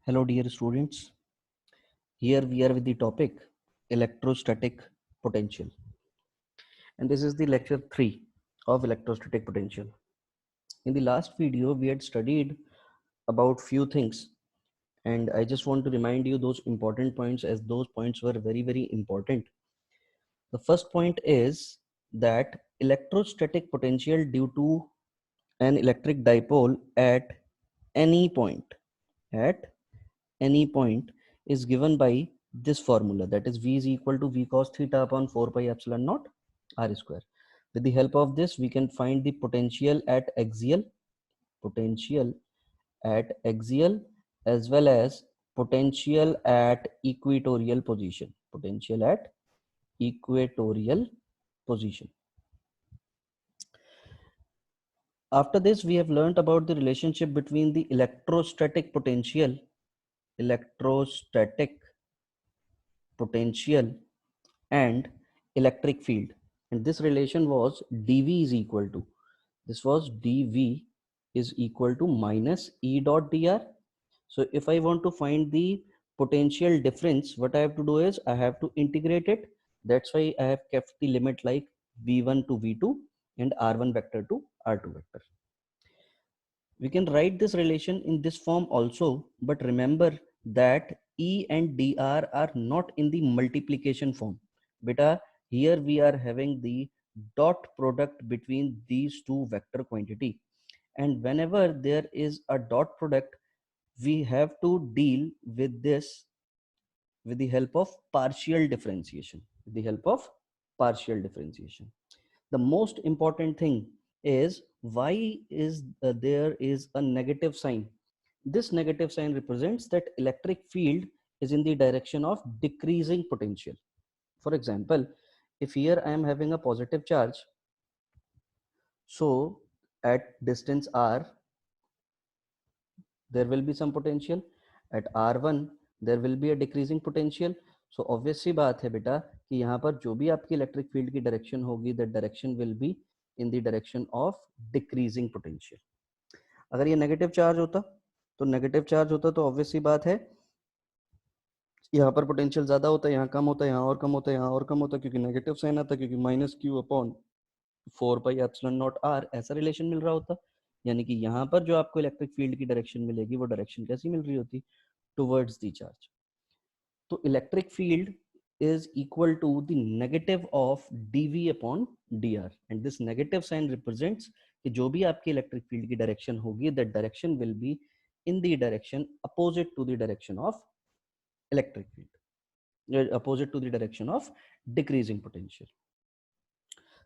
Hello, dear students. Here we are with the topic electrostatic potential, and this is the lecture 3 of electrostatic potential. In the last video, we had studied about few things, and I just want to remind you those important points as those points were very important. The first point is that electrostatic potential due to an electric dipole at any point at any point is given by this formula, that is V is equal to V cos theta upon 4 pi epsilon naught R square. With the help of this, we can find the potential at axial as well as potential at equatorial position. Potential at equatorial position. After this, we have learned about the relationship between the electrostatic potential and electric field, and this relation was dv is equal to minus E dot dr. So if I want to find the potential difference, what I have to do is I have to integrate it. That's why I have kept the limit like v1 to v2 and r1 vector to r2 vector. We can write this relation in this form also, but remember that E and dr are not in the multiplication form. Beta, here we are having the dot product between these two vector quantity, and whenever there is a dot product, we have to deal with this with the help of partial differentiation. The most important thing is why is there is a negative sign. This negative sign represents that electric field is in the direction of decreasing potential. For example, if here I am having a positive charge, so at distance r there will be some potential, at r1 there will be a decreasing potential. So obvious सी बात है बेटा कि यहाँ पर जो भी आपकी electric field की डायरेक्शन होगी, that direction will be in the direction of decreasing potential. अगर ये नेगेटिव चार्ज होता तो ऑब्वियस सी बात है यहाँ पर पोटेंशियल ज्यादा होता है, यहाँ कम होता है, यहाँ और कम होता है, यहाँ और कम होता है, क्योंकि नेगेटिव साइन आता है, क्योंकि minus Q upon 4 pi epsilon not R ऐसा रिलेशन मिल रहा होता. यानी कि यहाँ पर जो आपको इलेक्ट्रिक फील्ड की डायरेक्शन मिलेगी वो डायरेक्शन कैसी मिल रही होती, टुवर्ड्स द चार्ज. तो electric field is equal to the negative of dv upon dr, and this negative sign represents कि जो भी आपकी इलेक्ट्रिक फील्ड की डायरेक्शन होगी, that direction will be in the direction opposite to the direction of electric field, opposite to the direction of decreasing potential.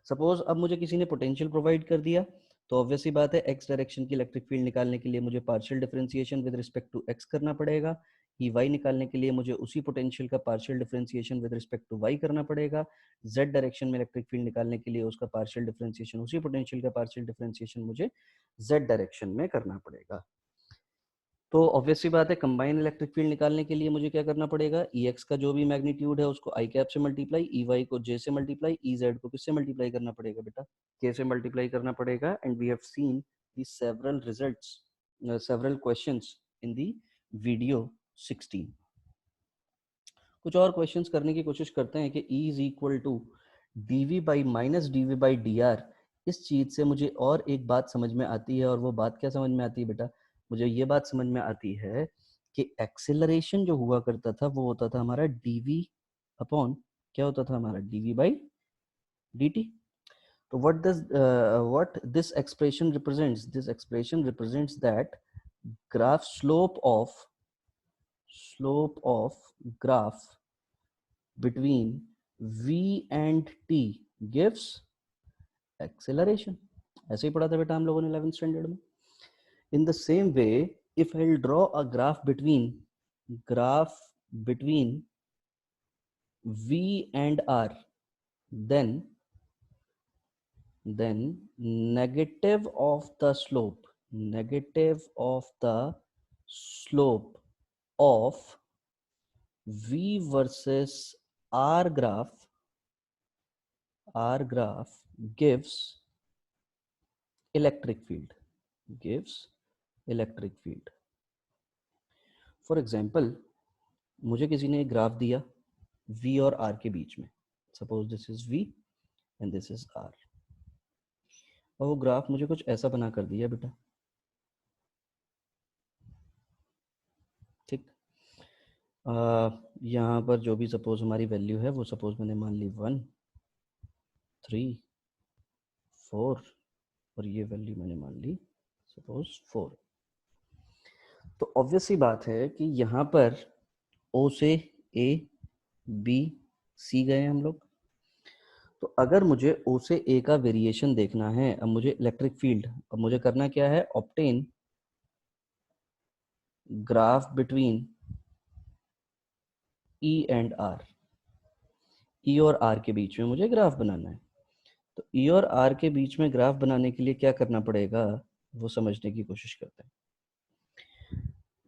Suppose अब मुझे किसी ने पोटेंशियल प्रोवाइड कर दिया, तो ऑब्वियस ही बात है एक्स डायरेक्शन की इलेक्ट्रिक फील्ड निकालने के लिए मुझे partial differentiation with respect to X करना पड़ेगा. ई वाई निकालने के लिए मुझे उसी पोटेंशियल का partial differentiation with respect to Y करना पड़ेगा. जेड डायरेक्शन में इलेक्ट्रिक फील्ड निकालने के लिए उसका पार्शियल डिफरेंशिएशन, उसी पोटेंशियल का पार्शियल डिफरेंशिएशन मुझे जेड डायरेक्शन में करना पड़ेगा. तो ऑब्वियस सी बात है कंबाइन इलेक्ट्रिक फील्ड निकालने के लिए मुझे क्या करना पड़ेगा, ई एक्स का जो भी मैग्नीट्यूड है उसको आई कैप से मल्टीप्लाई, ई वाई को जे से मल्टीप्लाई, ई जेड को किससे मल्टीप्लाई करना पड़ेगा बेटा, के से मल्टीप्लाई करना पड़ेगा. And we have seen the several results, several questions in the video 16. कुछ और क्वेश्चंस करने की कोशिश करते हैं कि E is equal to dv by minus dv by dr. इस चीज से मुझे और एक बात समझ में आती है, और वो बात क्या समझ में आती है बेटा, मुझे ये बात समझ में आती है कि एक्सेलरेशन जो हुआ करता था वो होता था हमारा dv अपॉन क्या होता था हमारा dv बाई dt. तो what this expression represents, this expression represents that graph slope of graph between v and t gives acceleration. ऐसे ही पढ़ा था बेटा हम लोगों ने 11th स्टैंडर्ड में. In the same way, if I'll draw a graph between v and r, then negative of the slope of v versus r graph gives electric field. For example मुझे किसी ने एक ग्राफ दिया V और R के बीच में, suppose this is V and this is R, और वो ग्राफ मुझे कुछ ऐसा बना कर दिया बेटा, ठीक। यहाँ पर जो भी सपोज हमारी वैल्यू है वो सपोज मैंने मान ली 1, 3, 4 और ये वैल्यू मैंने मान ली सपोज 4। तो ऑब्वियस सी बात है कि यहाँ पर O से A, B, C गए हम लोग। तो अगर मुझे O से A का वेरिएशन देखना है, अब मुझे इलेक्ट्रिक फील्ड, अब मुझे करना क्या है, obtain graph between E and R, E और R के बीच में मुझे ग्राफ बनाना है। तो E और R के बीच में ग्राफ बनाने के लिए क्या करना पड़ेगा वो समझने की कोशिश करते हैं।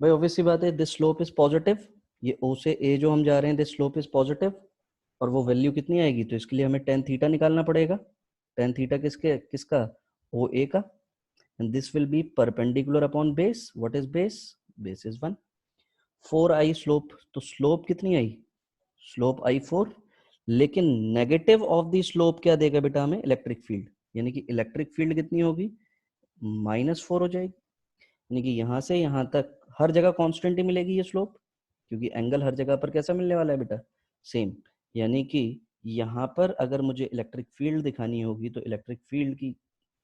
भाई ऑब्वियस सी बात है, दिस स्लोप इज पॉजिटिव, ये O से A जो हम जा रहे हैं दिस स्लोप इज पॉजिटिव, और वो वैल्यू कितनी आएगी, तो इसके लिए हमें टेन थीटा निकालना पड़ेगा। टेन थीटा किसका, OA का, and this will be perpendicular upon base. What is base, base is 1। 4 I slope, तो स्लोप कितनी आई, स्लोप आई 4, लेकिन नेगेटिव ऑफ द स्लोप क्या देगा बेटा हमें, इलेक्ट्रिक फील्ड, यानी कि इलेक्ट्रिक फील्ड कितनी होगी, -4 हो जाएगी। यानी कि यहाँ से यहाँ तक हर जगह कांस्टेंट ही मिलेगी ये स्लोप, क्योंकि एंगल हर जगह पर कैसा मिलने वाला है बेटा, सेम। यानी कि यहाँ पर अगर मुझे इलेक्ट्रिक फील्ड दिखानी होगी तो इलेक्ट्रिक फील्ड की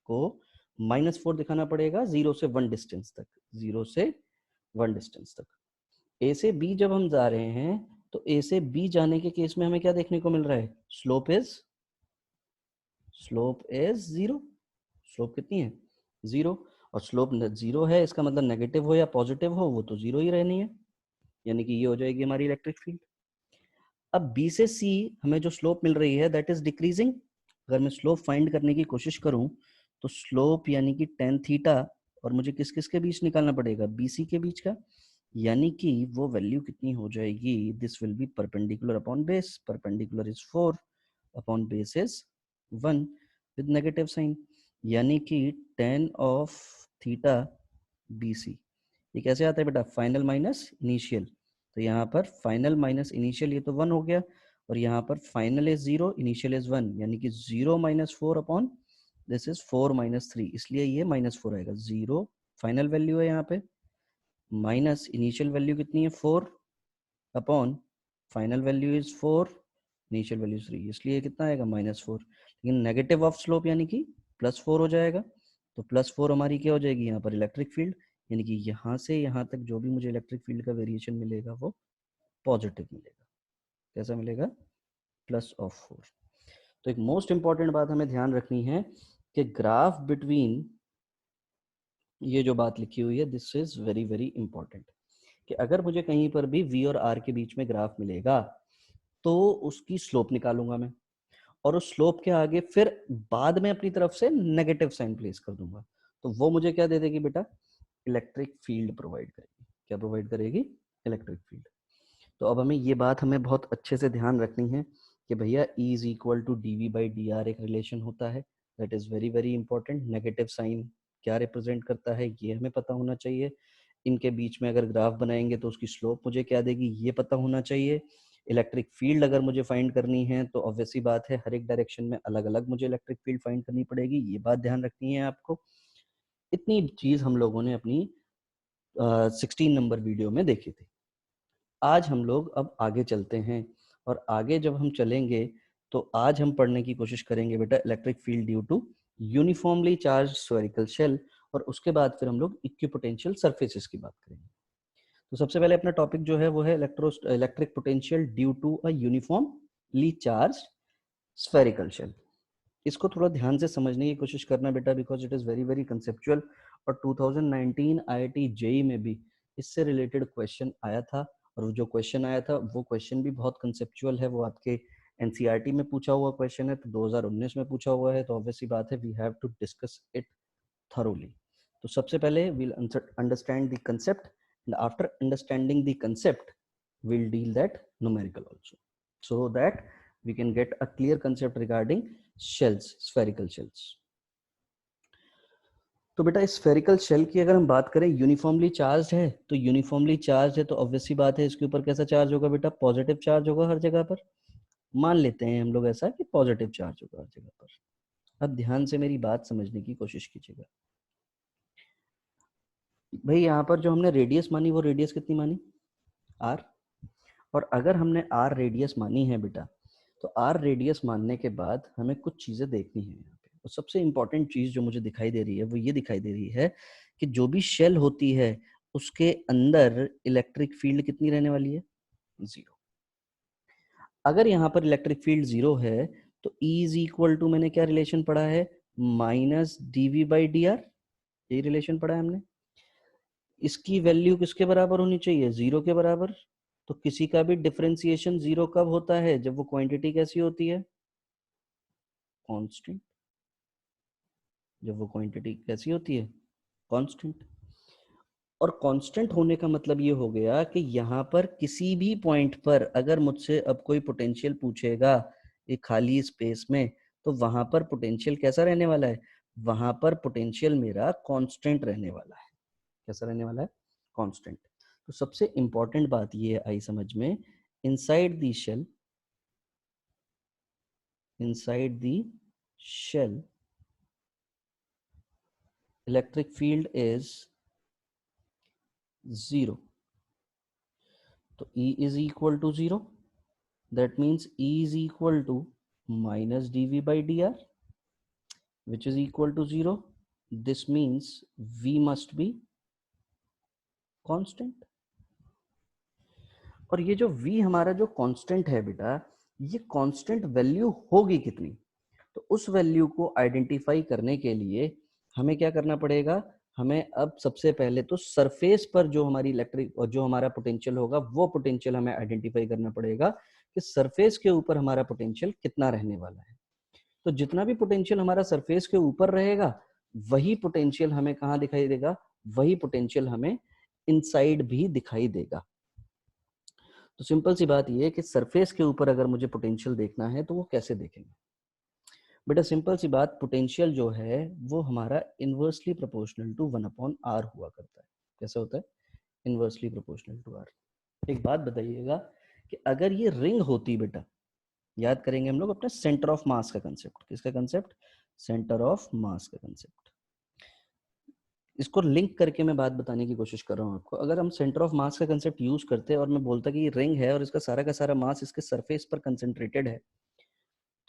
को -4 दिखाना पड़ेगा 0 से 1 डिस्टेंस तक, 0 से 1 डिस्टेंस तक। ए से बी जब हम जा रहे हैं तो ए से बी जाने के केस में हमें क्या देखने को मिल रहा है, स्लोप इज 0। स्लोप कितनी है, 0, और स्लोप 0 है, इसका मतलब नेगेटिव हो या पॉजिटिव हो वो तो 0 ही रहनी है, यानी कि ये हो जाएगी हमारी इलेक्ट्रिक फील्ड। अब बी से सी हमें जो स्लोप मिल रही है दैट इज डिक्रीजिंग। अगर मैं स्लोप फाइंड करने की कोशिश करूं तो स्लोप यानी कि टेन थीटा, और मुझे किस किस के बीच निकालना पड़ेगा, बीसी के बीच का, यानी कि वो वैल्यू कितनी हो जाएगी, this will be perpendicular upon base, perpendicular is 4 upon base is 1 with negative sign, यानी कि tan of theta B C. ये कैसे आता है बेटा, फाइनल माइनस इनिशियल, तो यहाँ पर फाइनल माइनस इनिशियल ये तो 1 हो गया, और यहाँ पर फाइनल इज 0, इनिशियल इज 1, यानी कि 0 - 4 अपॉन दिस इज 4 - 3, इसलिए ये -4 आएगा। 0 फाइनल वैल्यू है यहाँ पे, माइनस इनिशियल वैल्यू कितनी है 4 upon final value is 4, initial value 3, इसलिए कितना आएगा -4, लेकिन नेगेटिव ऑफ स्लोप यानी कि +4 हो जाएगा। तो +4 हमारी क्या हो जाएगी यहाँ पर इलेक्ट्रिक फील्ड, यानी कि यहाँ से यहाँ तक जो भी मुझे इलेक्ट्रिक फील्ड का वेरिएशन मिलेगा वो पॉजिटिव मिलेगा। कैसा मिलेगा, +4। तो एक मोस्ट इंपॉर्टेंट बात हमें ध्यान रखनी है कि ग्राफ बिटवीन, ये जो बात लिखी हुई है this is very very important, कि अगर मुझे कहीं पर भी V और R के बीच में ग्राफ मिलेगा तो उसकी स्लोप निकालूंगा मैं, और उस स्लोप के आगे फिर बाद में अपनी तरफ से नेगेटिव साइन प्लेस कर दूंगा, तो वो मुझे क्या दे देगी बेटा, इलेक्ट्रिक फील्ड प्रोवाइड करेगी। क्या प्रोवाइड करेगी, इलेक्ट्रिक फील्ड। तो अब हमें ये बात हमें बहुत अच्छे से ध्यान रखनी है कि भैया E is equal to dV/dr एक रिलेशन होता है, that is very very important. Negative sign क्या रिप्रेजेंट करता है ये हमें पता होना चाहिए। इनके बीच में अगर ग्राफ बनाएंगे तो उसकी स्लोप मुझे क्या देगी ये पता होना चाहिए। इलेक्ट्रिक फील्ड अगर मुझे फाइंड करनी है तो ऑब्वियसली बात है हर एक डायरेक्शन में अलग अलग मुझे इलेक्ट्रिक फील्ड फाइंड करनी पड़ेगी, ये बात ध्यान रखनी है आपको। इतनी चीज हम लोगों ने अपनी 16 नंबर वीडियो में देखी थी। आज हम लोग अब आगे चलते हैं, और आगे जब हम चलेंगे तो आज हम पढ़ने की कोशिश करेंगे बेटा electric field due to uniformly charge spherical shell, और उसके बाद फिर हम लोग इक्विपोटेंशियल सरफेसेस की बात करेंगे। तो सबसे पहले अपना टॉपिक जो है वो है electric potential due to a uniformly charge spherical shell. इसको थोड़ा ध्यान से समझने की कोशिश करना बेटा, because it is very very conceptual, और 2019 IIT जेई में भी इससे रिलेटेड क्वेश्चन आया था, और वो जो क्वेश्चन आया था वो क्वेश्चन भी बहुत कंसेप्चुअल है, वो आपके एनसीईआरटी में पूछा हुआ क्वेश्चन है, तो 2019 में पूछा हुआ है, तो ऑब्वियसली बात है we have to discuss it thoroughly। तो सबसे पहले we'll understand the concept, and after understanding the concept we'll deal that numerical also, so that we can get a clear concept regarding shells, spherical shells। तो बेटा spherical shell की अगर हम बात करें, यूनिफॉर्मली चार्ज है, तो यूनिफॉर्मली चार्ज है तो ऑब्वियसली बात है इसके ऊपर कैसा चार्ज होगा बेटा, पॉजिटिव चार्ज होगा हर जगह पर। मान लेते हैं हम लोग ऐसा कि पॉजिटिव चार्ज होगा हर जगह पर। अब ध्यान से मेरी बात समझने की कोशिश कीजिएगा भाई। यहाँ पर जो हमने रेडियस मानी, वो रेडियस कितनी मानी, आर। और अगर हमने आर रेडियस मानी है बेटा, तो आर रेडियस मानने के बाद हमें कुछ चीजें देखनी है यहाँ पे। और सबसे इंपॉर्टेंट चीज जो मुझे दिखाई दे रही है वो ये दिखाई दे रही है कि जो भी शेल होती है उसके अंदर इलेक्ट्रिक फील्ड कितनी रहने वाली है, 0। अगर यहाँ पर इलेक्ट्रिक फील्ड 0 है तो E इज इक्वल टू, मैंने क्या रिलेशन पढ़ा है, माइनस dV बाई dr, ये रिलेशन पढ़ा है हमने। इसकी वैल्यू किसके बराबर होनी चाहिए, 0 के बराबर। तो किसी का भी डिफरेंशिएशन 0 कब होता है, जब वो क्वांटिटी कैसी होती है, कांस्टेंट। जब वो क्वांटिटी कैसी होती है, कांस्टेंट। और कांस्टेंट होने का मतलब ये हो गया कि यहाँ पर किसी भी पॉइंट पर अगर मुझसे अब कोई पोटेंशियल पूछेगा एक खाली स्पेस में, तो वहां पर पोटेंशियल कैसा रहने वाला है, वहां पर पोटेंशियल मेरा कांस्टेंट रहने वाला है। कैसा रहने वाला है, कांस्टेंट। तो सबसे इंपॉर्टेंट बात ये आई समझ में, inside the shell, inside the shell electric field is 0। तो E is equal to 0, that means E is equal to minus dV by dr, which is equal to 0. This means V must be constant. और ये जो V हमारा जो constant है बेटा, ये constant value होगी कितनी, तो उस वैल्यू को आइडेंटिफाई करने के लिए हमें क्या करना पड़ेगा, हमें अब सबसे पहले तो सरफेस पर जो हमारी इलेक्ट्रिक और जो हमारा पोटेंशियल होगा, वो पोटेंशियल हमें आइडेंटिफाई करना पड़ेगा कि सरफेस के ऊपर हमारा पोटेंशियल कितना रहने वाला है। तो जितना भी पोटेंशियल हमारा सरफेस के ऊपर रहेगा, वही पोटेंशियल हमें कहाँ दिखाई देगा, वही पोटेंशियल हमें इनसाइड भी दिखाई देगा। तो सिंपल सी बात यह है कि सरफेस के ऊपर अगर मुझे पोटेंशियल देखना है तो वो कैसे देखेंगे बेटा, सिंपल सी बात, पोटेंशियल जो है वो हमारा इनवर्सली प्रोपोर्शनल टू 1/r हुआ करता है। कैसे होता है, इनवर्सली प्रोपोर्शनल टू r। एक बात बताइएगा कि अगर ये रिंग होती बेटा, याद करेंगे हम लोग अपने सेंटर ऑफ मास का कंसेप्ट। किसका कंसेप्ट, सेंटर ऑफ मास का कंसेप्ट। इसको लिंक करके मैं बात बताने की कोशिश कर रहा हूँ आपको। अगर हम सेंटर ऑफ मास का कंसेप्ट यूज करते और मैं बोलता कि ये रिंग है और इसका सारा का सारा मास इसके सरफेस पर कंसेंट्रेटेड है,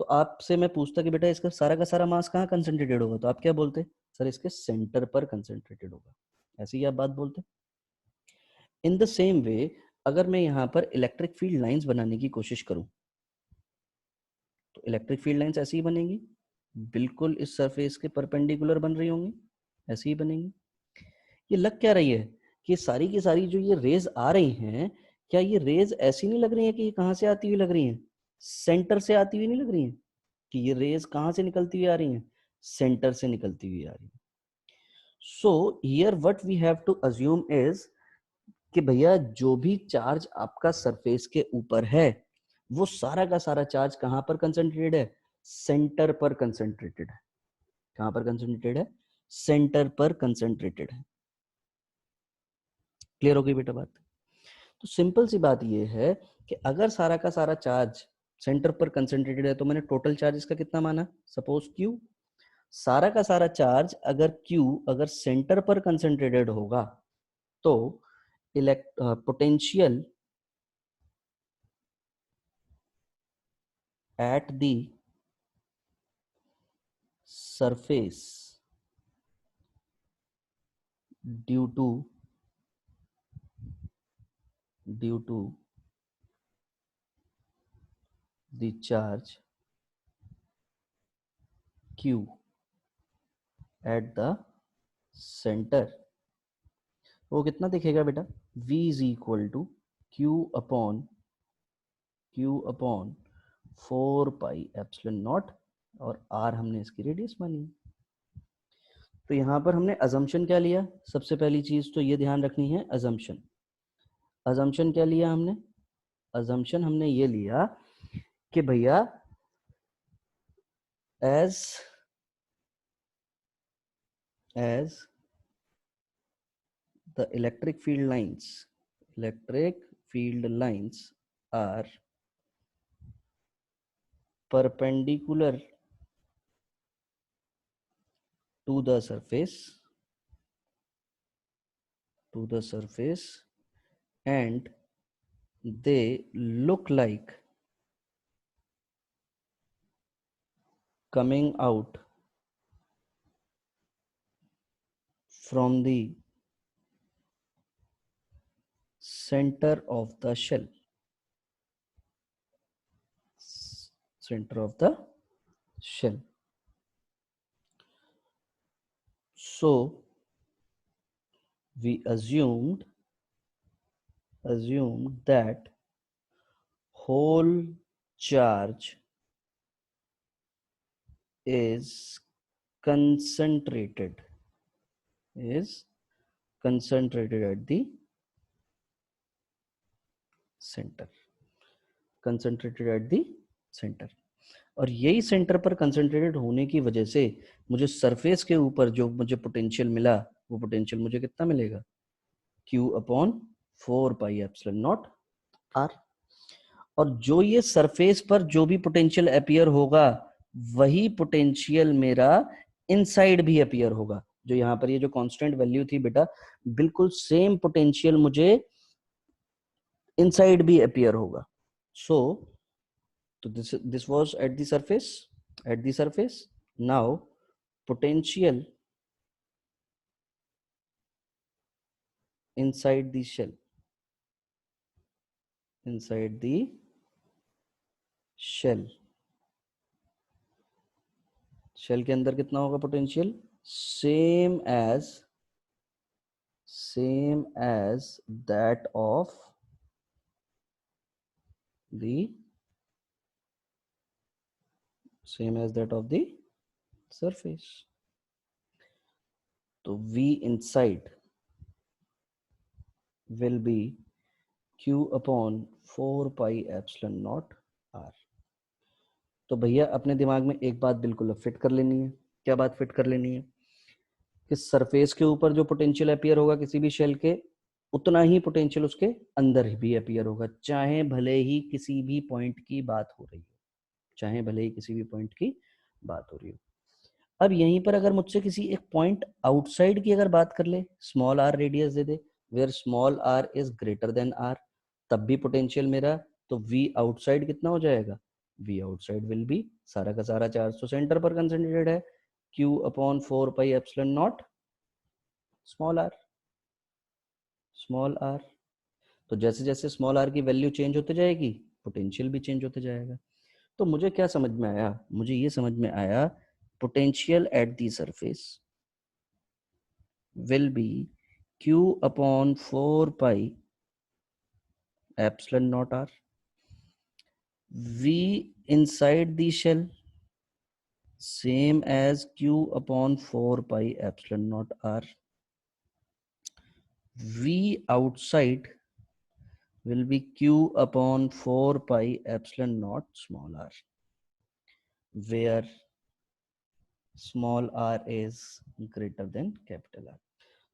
तो आपसे मैं पूछता कि बेटा इसका सारा का सारा मास कहाँ कंसेंट्रेटेड होगा, तो आप क्या बोलते, सर इसके सेंटर पर कंसेंट्रेटेड होगा। ऐसी ही आप बात बोलते। इन द सेम वे अगर मैं यहाँ पर इलेक्ट्रिक फील्ड लाइंस बनाने की कोशिश करूँ, तो इलेक्ट्रिक फील्ड लाइंस ऐसी ही बनेंगी, बिल्कुल इस सरफेस के परपेंडिकुलर बन रही होंगी, ऐसी ही बनेंगी। ये लग क्या रही है कि सारी की सारी जो ये रेज आ रही हैं, क्या ये रेज ऐसी नहीं लग रही है कि ये कहाँ से आती हुई लग रही हैं, सेंटर से आती हुई नहीं लग रही है, कि ये रेज कहाँ से निकलती हुई आ रही हैं, सेंटर से निकलती हुई आ रही है। So here what we have to assume is कि भैया जो भी चार्ज आपका सरफेस के ऊपर है, वो सारा का सारा चार्ज कहाँ पर कंसंट्रेटेड है, सेंटर पर कंसंट्रेटेड है। कहाँ पर कंसंट्रेटेड है, सेंटर पर कंसंट्रेटेड है। क्लियर हो गई बेटा बात। तो सिंपल सी बात ये है कि अगर सारा का सारा चार्ज सेंटर पर कंसंट्रेटेड है, तो मैंने टोटल चार्ज इसका कितना माना, सपोज Q। सारा का सारा चार्ज अगर Q अगर सेंटर पर कंसंट्रेटेड होगा, तो potential at the surface due to the charge Q at the center, वो कितना दिखेगा बेटा, V is equal to Q upon 4 pi epsilon not, और R हमने इसकी रेडियस मानी। तो यहाँ पर हमने अजम्पशन क्या लिया, सबसे पहली चीज तो ये ध्यान रखनी है, अजम्पशन। अजम्पशन क्या लिया हमने, अजम्पशन हमने ये लिया कि भैया as as the electric field lines are perpendicular to the surface and they look like coming out from the center of the shell. So we assumed that whole charge is concentrated at the center और यही centre पर concentrated होने की वजह से मुझे surface के ऊपर जो मुझे पोटेंशियल मिला वो पोटेंशियल मुझे कितना मिलेगा Q/4πε0 R। और जो ये सरफेस पर जो भी पोटेंशियल अपीयर होगा वही पोटेंशियल मेरा इनसाइड भी अपीयर होगा। जो यहाँ पर ये जो कांस्टेंट वैल्यू थी बेटा बिल्कुल सेम पोटेंशियल मुझे इनसाइड भी अपीयर होगा। सो this was at the surface। now potential inside the shell shell के अंदर कितना होगा potential same as that of the surface. तो V inside will be Q/4πε0 R। तो भैया अपने दिमाग में एक बात बिल्कुल अब फिट कर लेनी है। क्या बात फिट कर लेनी है कि सरफेस के ऊपर जो पोटेंशियल अपीयर होगा किसी भी शेल के उतना ही पोटेंशियल उसके अंदर भी अपीयर होगा, चाहे भले ही किसी भी पॉइंट की बात हो रही हो। अब यहीं पर अगर मुझसे किसी एक पॉइंट आउटसाइड की अगर बात कर ले, स्मॉल r रेडियस दे दे where small r is greater than r, तब भी पोटेंशियल मेरा तो V आउटसाइड कितना हो जाएगा V आउटसाइड विल बी सारा का सारा चार्ज तो सेंटर पर कंसंट्रेटेड है Q/4πε0 स्मॉल r। तो जैसे जैसे स्मॉल r की वैल्यू चेंज होते जाएगी पोटेंशियल भी चेंज होते जाएगा। तो मुझे क्या समझ में आया, मुझे ये समझ में आया potential at the surface will be Q/4πε0 R। V inside the shell same as Q/4πε0 R। V outside will be Q/4πε0 small r, where small r is greater than capital R।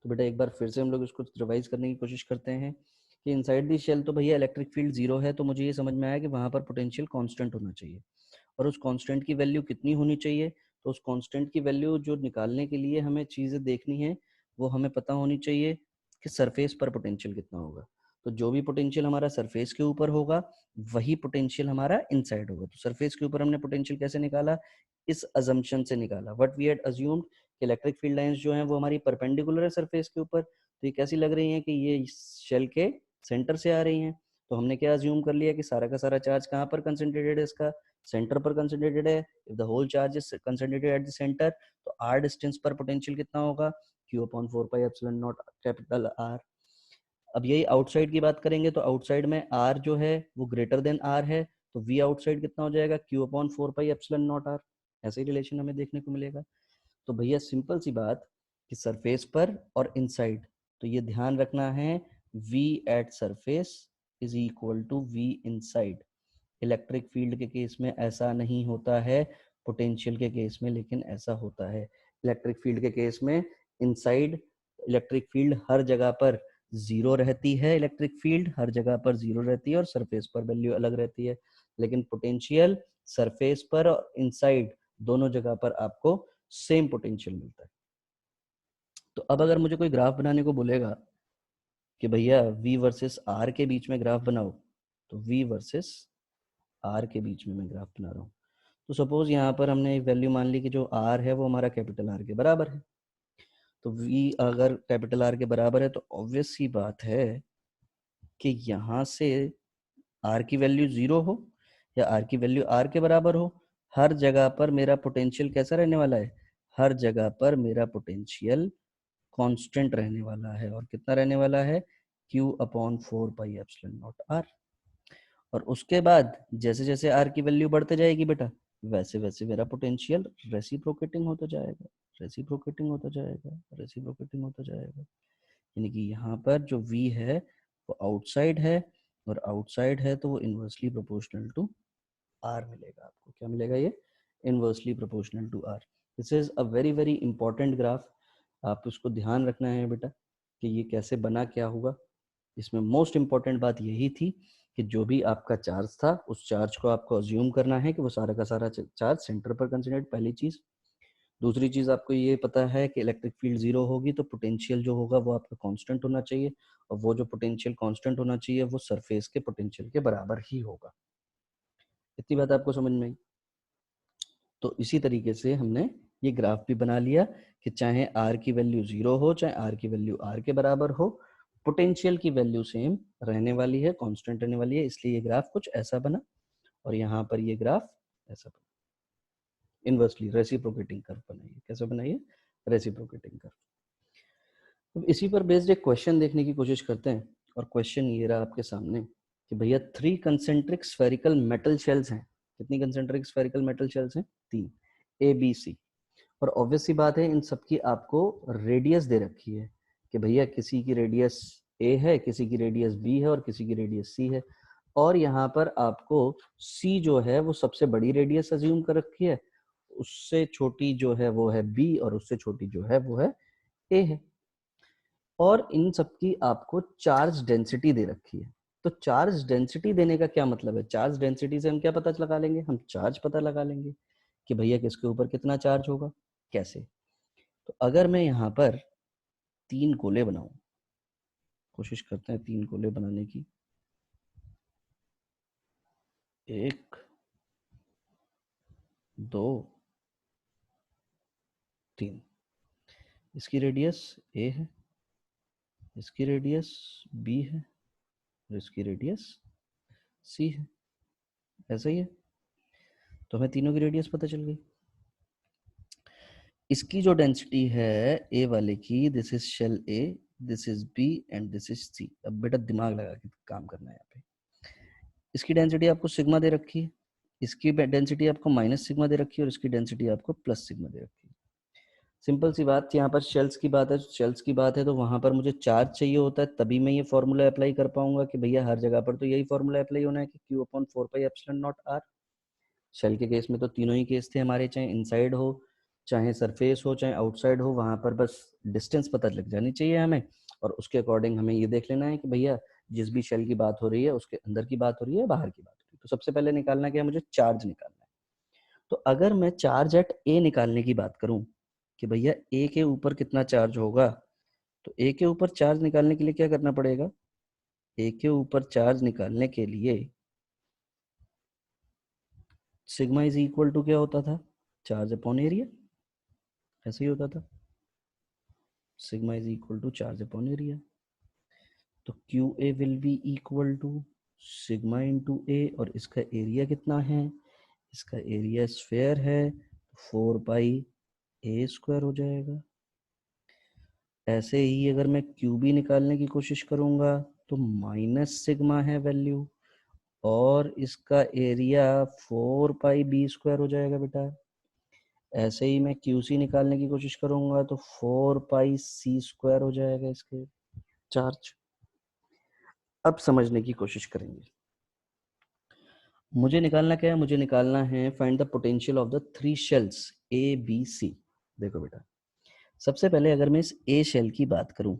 तो बेटा एक बार फिर से हम लोग इसको revise करने की कोशिश करते हैं कि इनसाइड दी शेल तो भैया इलेक्ट्रिक फील्ड 0 है, तो मुझे ये समझ में आया कि वहां पर पोटेंशियल कांस्टेंट होना चाहिए और उस कांस्टेंट की वैल्यू कितनी होनी चाहिए। तो उस कांस्टेंट की वैल्यू जो निकालने के लिए हमें चीजें देखनी है वो हमें पता होनी चाहिए कि सरफेस पर पोटेंशियल कितना होगा। तो जो भी पोटेंशियल हमारा सरफेस के ऊपर होगा वही पोटेंशियल हमारा इनसाइड होगा। तो सरफेस के ऊपर हमने पोटेंशियल कैसे निकाला, इस अजम्पशन से निकाला। व्हाट वी हैड अज्यूम्ड कि इलेक्ट्रिक फील्ड लाइंस जो हैं वो हमारी परपेंडिकुलर है सरफेस के ऊपर, तो ये कैसी लग रही हैं कि ये शेल के सेंटर से आ रही हैं। तो हमने क्या अज्यूम कर लिया कि सारा का सारा चार्ज कहाँ पर कंसंट्रेटेड है, इसका सेंटर पर कंसंट्रेटेड है। If the whole charge is concentrated at the center तो r डिस्टेंस पर पोटेंशियल कितना होगा Q/4πε0 कैपिटल R। अब यही आउटसाइड की बात करेंगे तो आउटसाइड में r जो है वो ग्रेटर देन r है, तो V आउटसाइड कितना हो जाएगा Q/4πε0 R। ऐसे ही रिलेशन हमें देखने को मिलेगा। तो भैया सिंपल सी बात कि सरफेस पर और इनसाइड, तो ये ध्यान रखना है V at surface is equal to V inside. Electric field के केस में ऐसा नहीं होता है, पोटेंशियल के केस में लेकिन ऐसा होता है। इलेक्ट्रिक फील्ड के केस में इनसाइड इलेक्ट्रिक फील्ड हर जगह पर जीरो रहती है, इलेक्ट्रिक फील्ड हर जगह पर जीरो रहती है और सरफेस पर वैल्यू अलग रहती है, लेकिन पोटेंशियल सरफेस पर और इनसाइड दोनों जगह पर आपको सेम पोटेंशियल मिलता है। तो अब अगर मुझे कोई ग्राफ बनाने को बोलेगा कि भैया V वर्सेस R के बीच में ग्राफ बनाओ, तो V वर्सेस R के बीच में मैं ग्राफ बना रहा हूँ। तो सपोज यहाँ पर हमने एक वैल्यू मान ली कि जो R है वो हमारा कैपिटल R के बराबर है। तो V अगर कैपिटल R के बराबर है तो ऑब्वियस सी बात है कि यहाँ से R की वैल्यू 0 हो या R की वैल्यू R के बराबर हो, हर जगह पर मेरा पोटेंशियल कैसा रहने वाला है, हर जगह पर मेरा पोटेंशियल कांस्टेंट रहने वाला है। और कितना रहने वाला है, Q/4πε0R। और उसके बाद जैसे जैसे R की वैल्यू बढ़ते जाएगी बेटा, वैसे वैसे मेरा पोटेंशियल रेसिप्रोकेटिंग होता जाएगा, रेसिप्रोकेटिंग होता जाएगा, रेसिप्रोकेटिंग होता जाएगा। यानी कि यहाँ पर जो V है वो आउटसाइड है, और आउटसाइड है तो वो इनवर्सली प्रोपोर्शनल टू R मिलेगा। आपको क्या मिलेगा, ये inversely proportional to R। This is a very very important graph, आप उसको ध्यान रखना है बेटा कि ये कैसे बना, क्या हुआ। इसमें मोस्ट इंपॉर्टेंट बात यही थी कि जो भी आपका चार्ज था उस चार्ज को आपको अज्यूम करना है कि वो सारा का सारा चार्ज सेंटर पर कंसिडर्ड, पहली चीज। दूसरी चीज आपको ये पता है कि इलेक्ट्रिक फील्ड जीरो होगी तो पोटेंशियल जो होगा वो आपका कांस्टेंट होना चाहिए, और वो जो पोटेंशियल कांस्टेंट होना चाहिए वो सरफेस के पोटेंशियल के बराबर ही होगा। इतनी बात आपको समझ में आई। तो इसी तरीके से हमने ये ग्राफ भी बना लिया कि चाहे R की वैल्यू 0 हो, चाहे R की वैल्यू R के बराबर हो, पोटेंशियल की वैल्यू सेम रहने वाली है, कांस्टेंट रहने वाली है। इसलिए ये ग्राफ कुछ ऐसा बना, और यहाँ पर ये ग्राफ ऐसा बना, इनवर्सली रेसिप्रोकेटिंग कर्व बनाइए। कैसे बनाइए, रेसिप्रोकेटिंग कर्व। अब इसी पर बेस्ड एक क्वेश्चन देखने की कोशिश करते हैं, और क्वेश्चन ये रहा आपके सामने कि भैया 3 कंसेंट्रिक स्फेरिकल मेटल शेल्स हैं। कितनी कंसेंट्रिक स्फेरिकल मेटल शेल्स हैं, 3, ABC। और ऑब्वियस सी बात है इन सबकी आपको रेडियस दे रखी है कि भैया किसी की रेडियस A है, किसी की रेडियस B है और किसी की रेडियस C है। और यहाँ पर आपको C जो है वो सबसे बड़ी रेडियस अज्यूम कर रखी है, उससे छोटी जो है वो है B, और उससे छोटी जो है वो है A है। और इन सबकी आपको चार्ज डेंसिटी दे रखी है। तो चार्ज डेंसिटी देने का क्या मतलब है, चार्ज डेंसिटी से हम क्या पता लगा लेंगे, हम चार्ज पता लगा लेंगे कि भैया किसके ऊपर कितना चार्ज होगा। कैसे, तो अगर मैं यहाँ पर 3 गोले बनाऊं, कोशिश करते हैं 3 गोले बनाने की, 1 2 3। इसकी रेडियस A है, इसकी रेडियस B है, और इसकी रेडियस C है। ऐसा ही है, तो हमें तीनों की रेडियस पता चल गई। इसकी जो डेंसिटी है ए वाले की, this is shell A, this is B and this is C. अब बेटा दिमाग लगा के काम करना है यहाँ पे। इसकी डेंसिटी आपको सिग्मा दे रखी है, इसकी डेंसिटी आपको माइनस सिग्मा दे रखी है, और इसकी डेंसिटी आपको प्लस सिग्मा दे रखी है। सिंपल सी बात, यहाँ पर शेल्स की बात है, शेल्स की बात है तो वहां पर मुझे चार्ज चाहिए होता है, तभी मैं ये फॉर्मूला अप्लाई कर पाऊंगा कि भैया हर जगह पर तो यही फॉर्मूला अप्लाई होना है कि Q/4πε0R। शेल के केस में तो तीनों ही केस थे हमारे, चाहे इनसाइड हो, चाहे सरफेस हो, चाहे आउटसाइड हो, वहां पर बस डिस्टेंस पता लग जानी चाहिए हमें, और उसके अकॉर्डिंग हमें ये देख लेना है कि भैया जिस भी शेल की बात हो रही है उसके अंदर की बात हो रही है, बाहर की बात हो रही है। तो सबसे पहले निकालना क्या है, मुझे चार्ज निकालना है। तो अगर मैं चार्ज एट ए निकालने की बात करूं कि भैया ए के ऊपर कितना चार्ज होगा, तो ए के ऊपर चार्ज निकालने के लिए क्या करना पड़ेगा, ए के ऊपर चार्ज निकालने के लिए सिग्मा इज इक्वल टू क्या होता था, चार्ज अपॉन एरिया। ऐसे ही होता था, sigma is equal to charge upon area. तो Q A will be equal to sigma into A, और इसका एरिया कितना है, इसका एरिया स्फेयर है, 4πa² हो जाएगा। ऐसे ही अगर मैं क्यू बी निकालने की कोशिश करूंगा तो माइनस सिग्मा है वैल्यू, और इसका एरिया 4πb² हो जाएगा बेटा। ऐसे ही मैं क्यूसी निकालने की कोशिश करूंगा तो 4πc² हो जाएगा इसके चार्ज। अब समझने की कोशिश करेंगे, मुझे निकालना क्या है, मुझे निकालना है find the potential of the 3 shells A B C। देखो बेटा सबसे पहले अगर मैं इस ए शेल की बात करूं,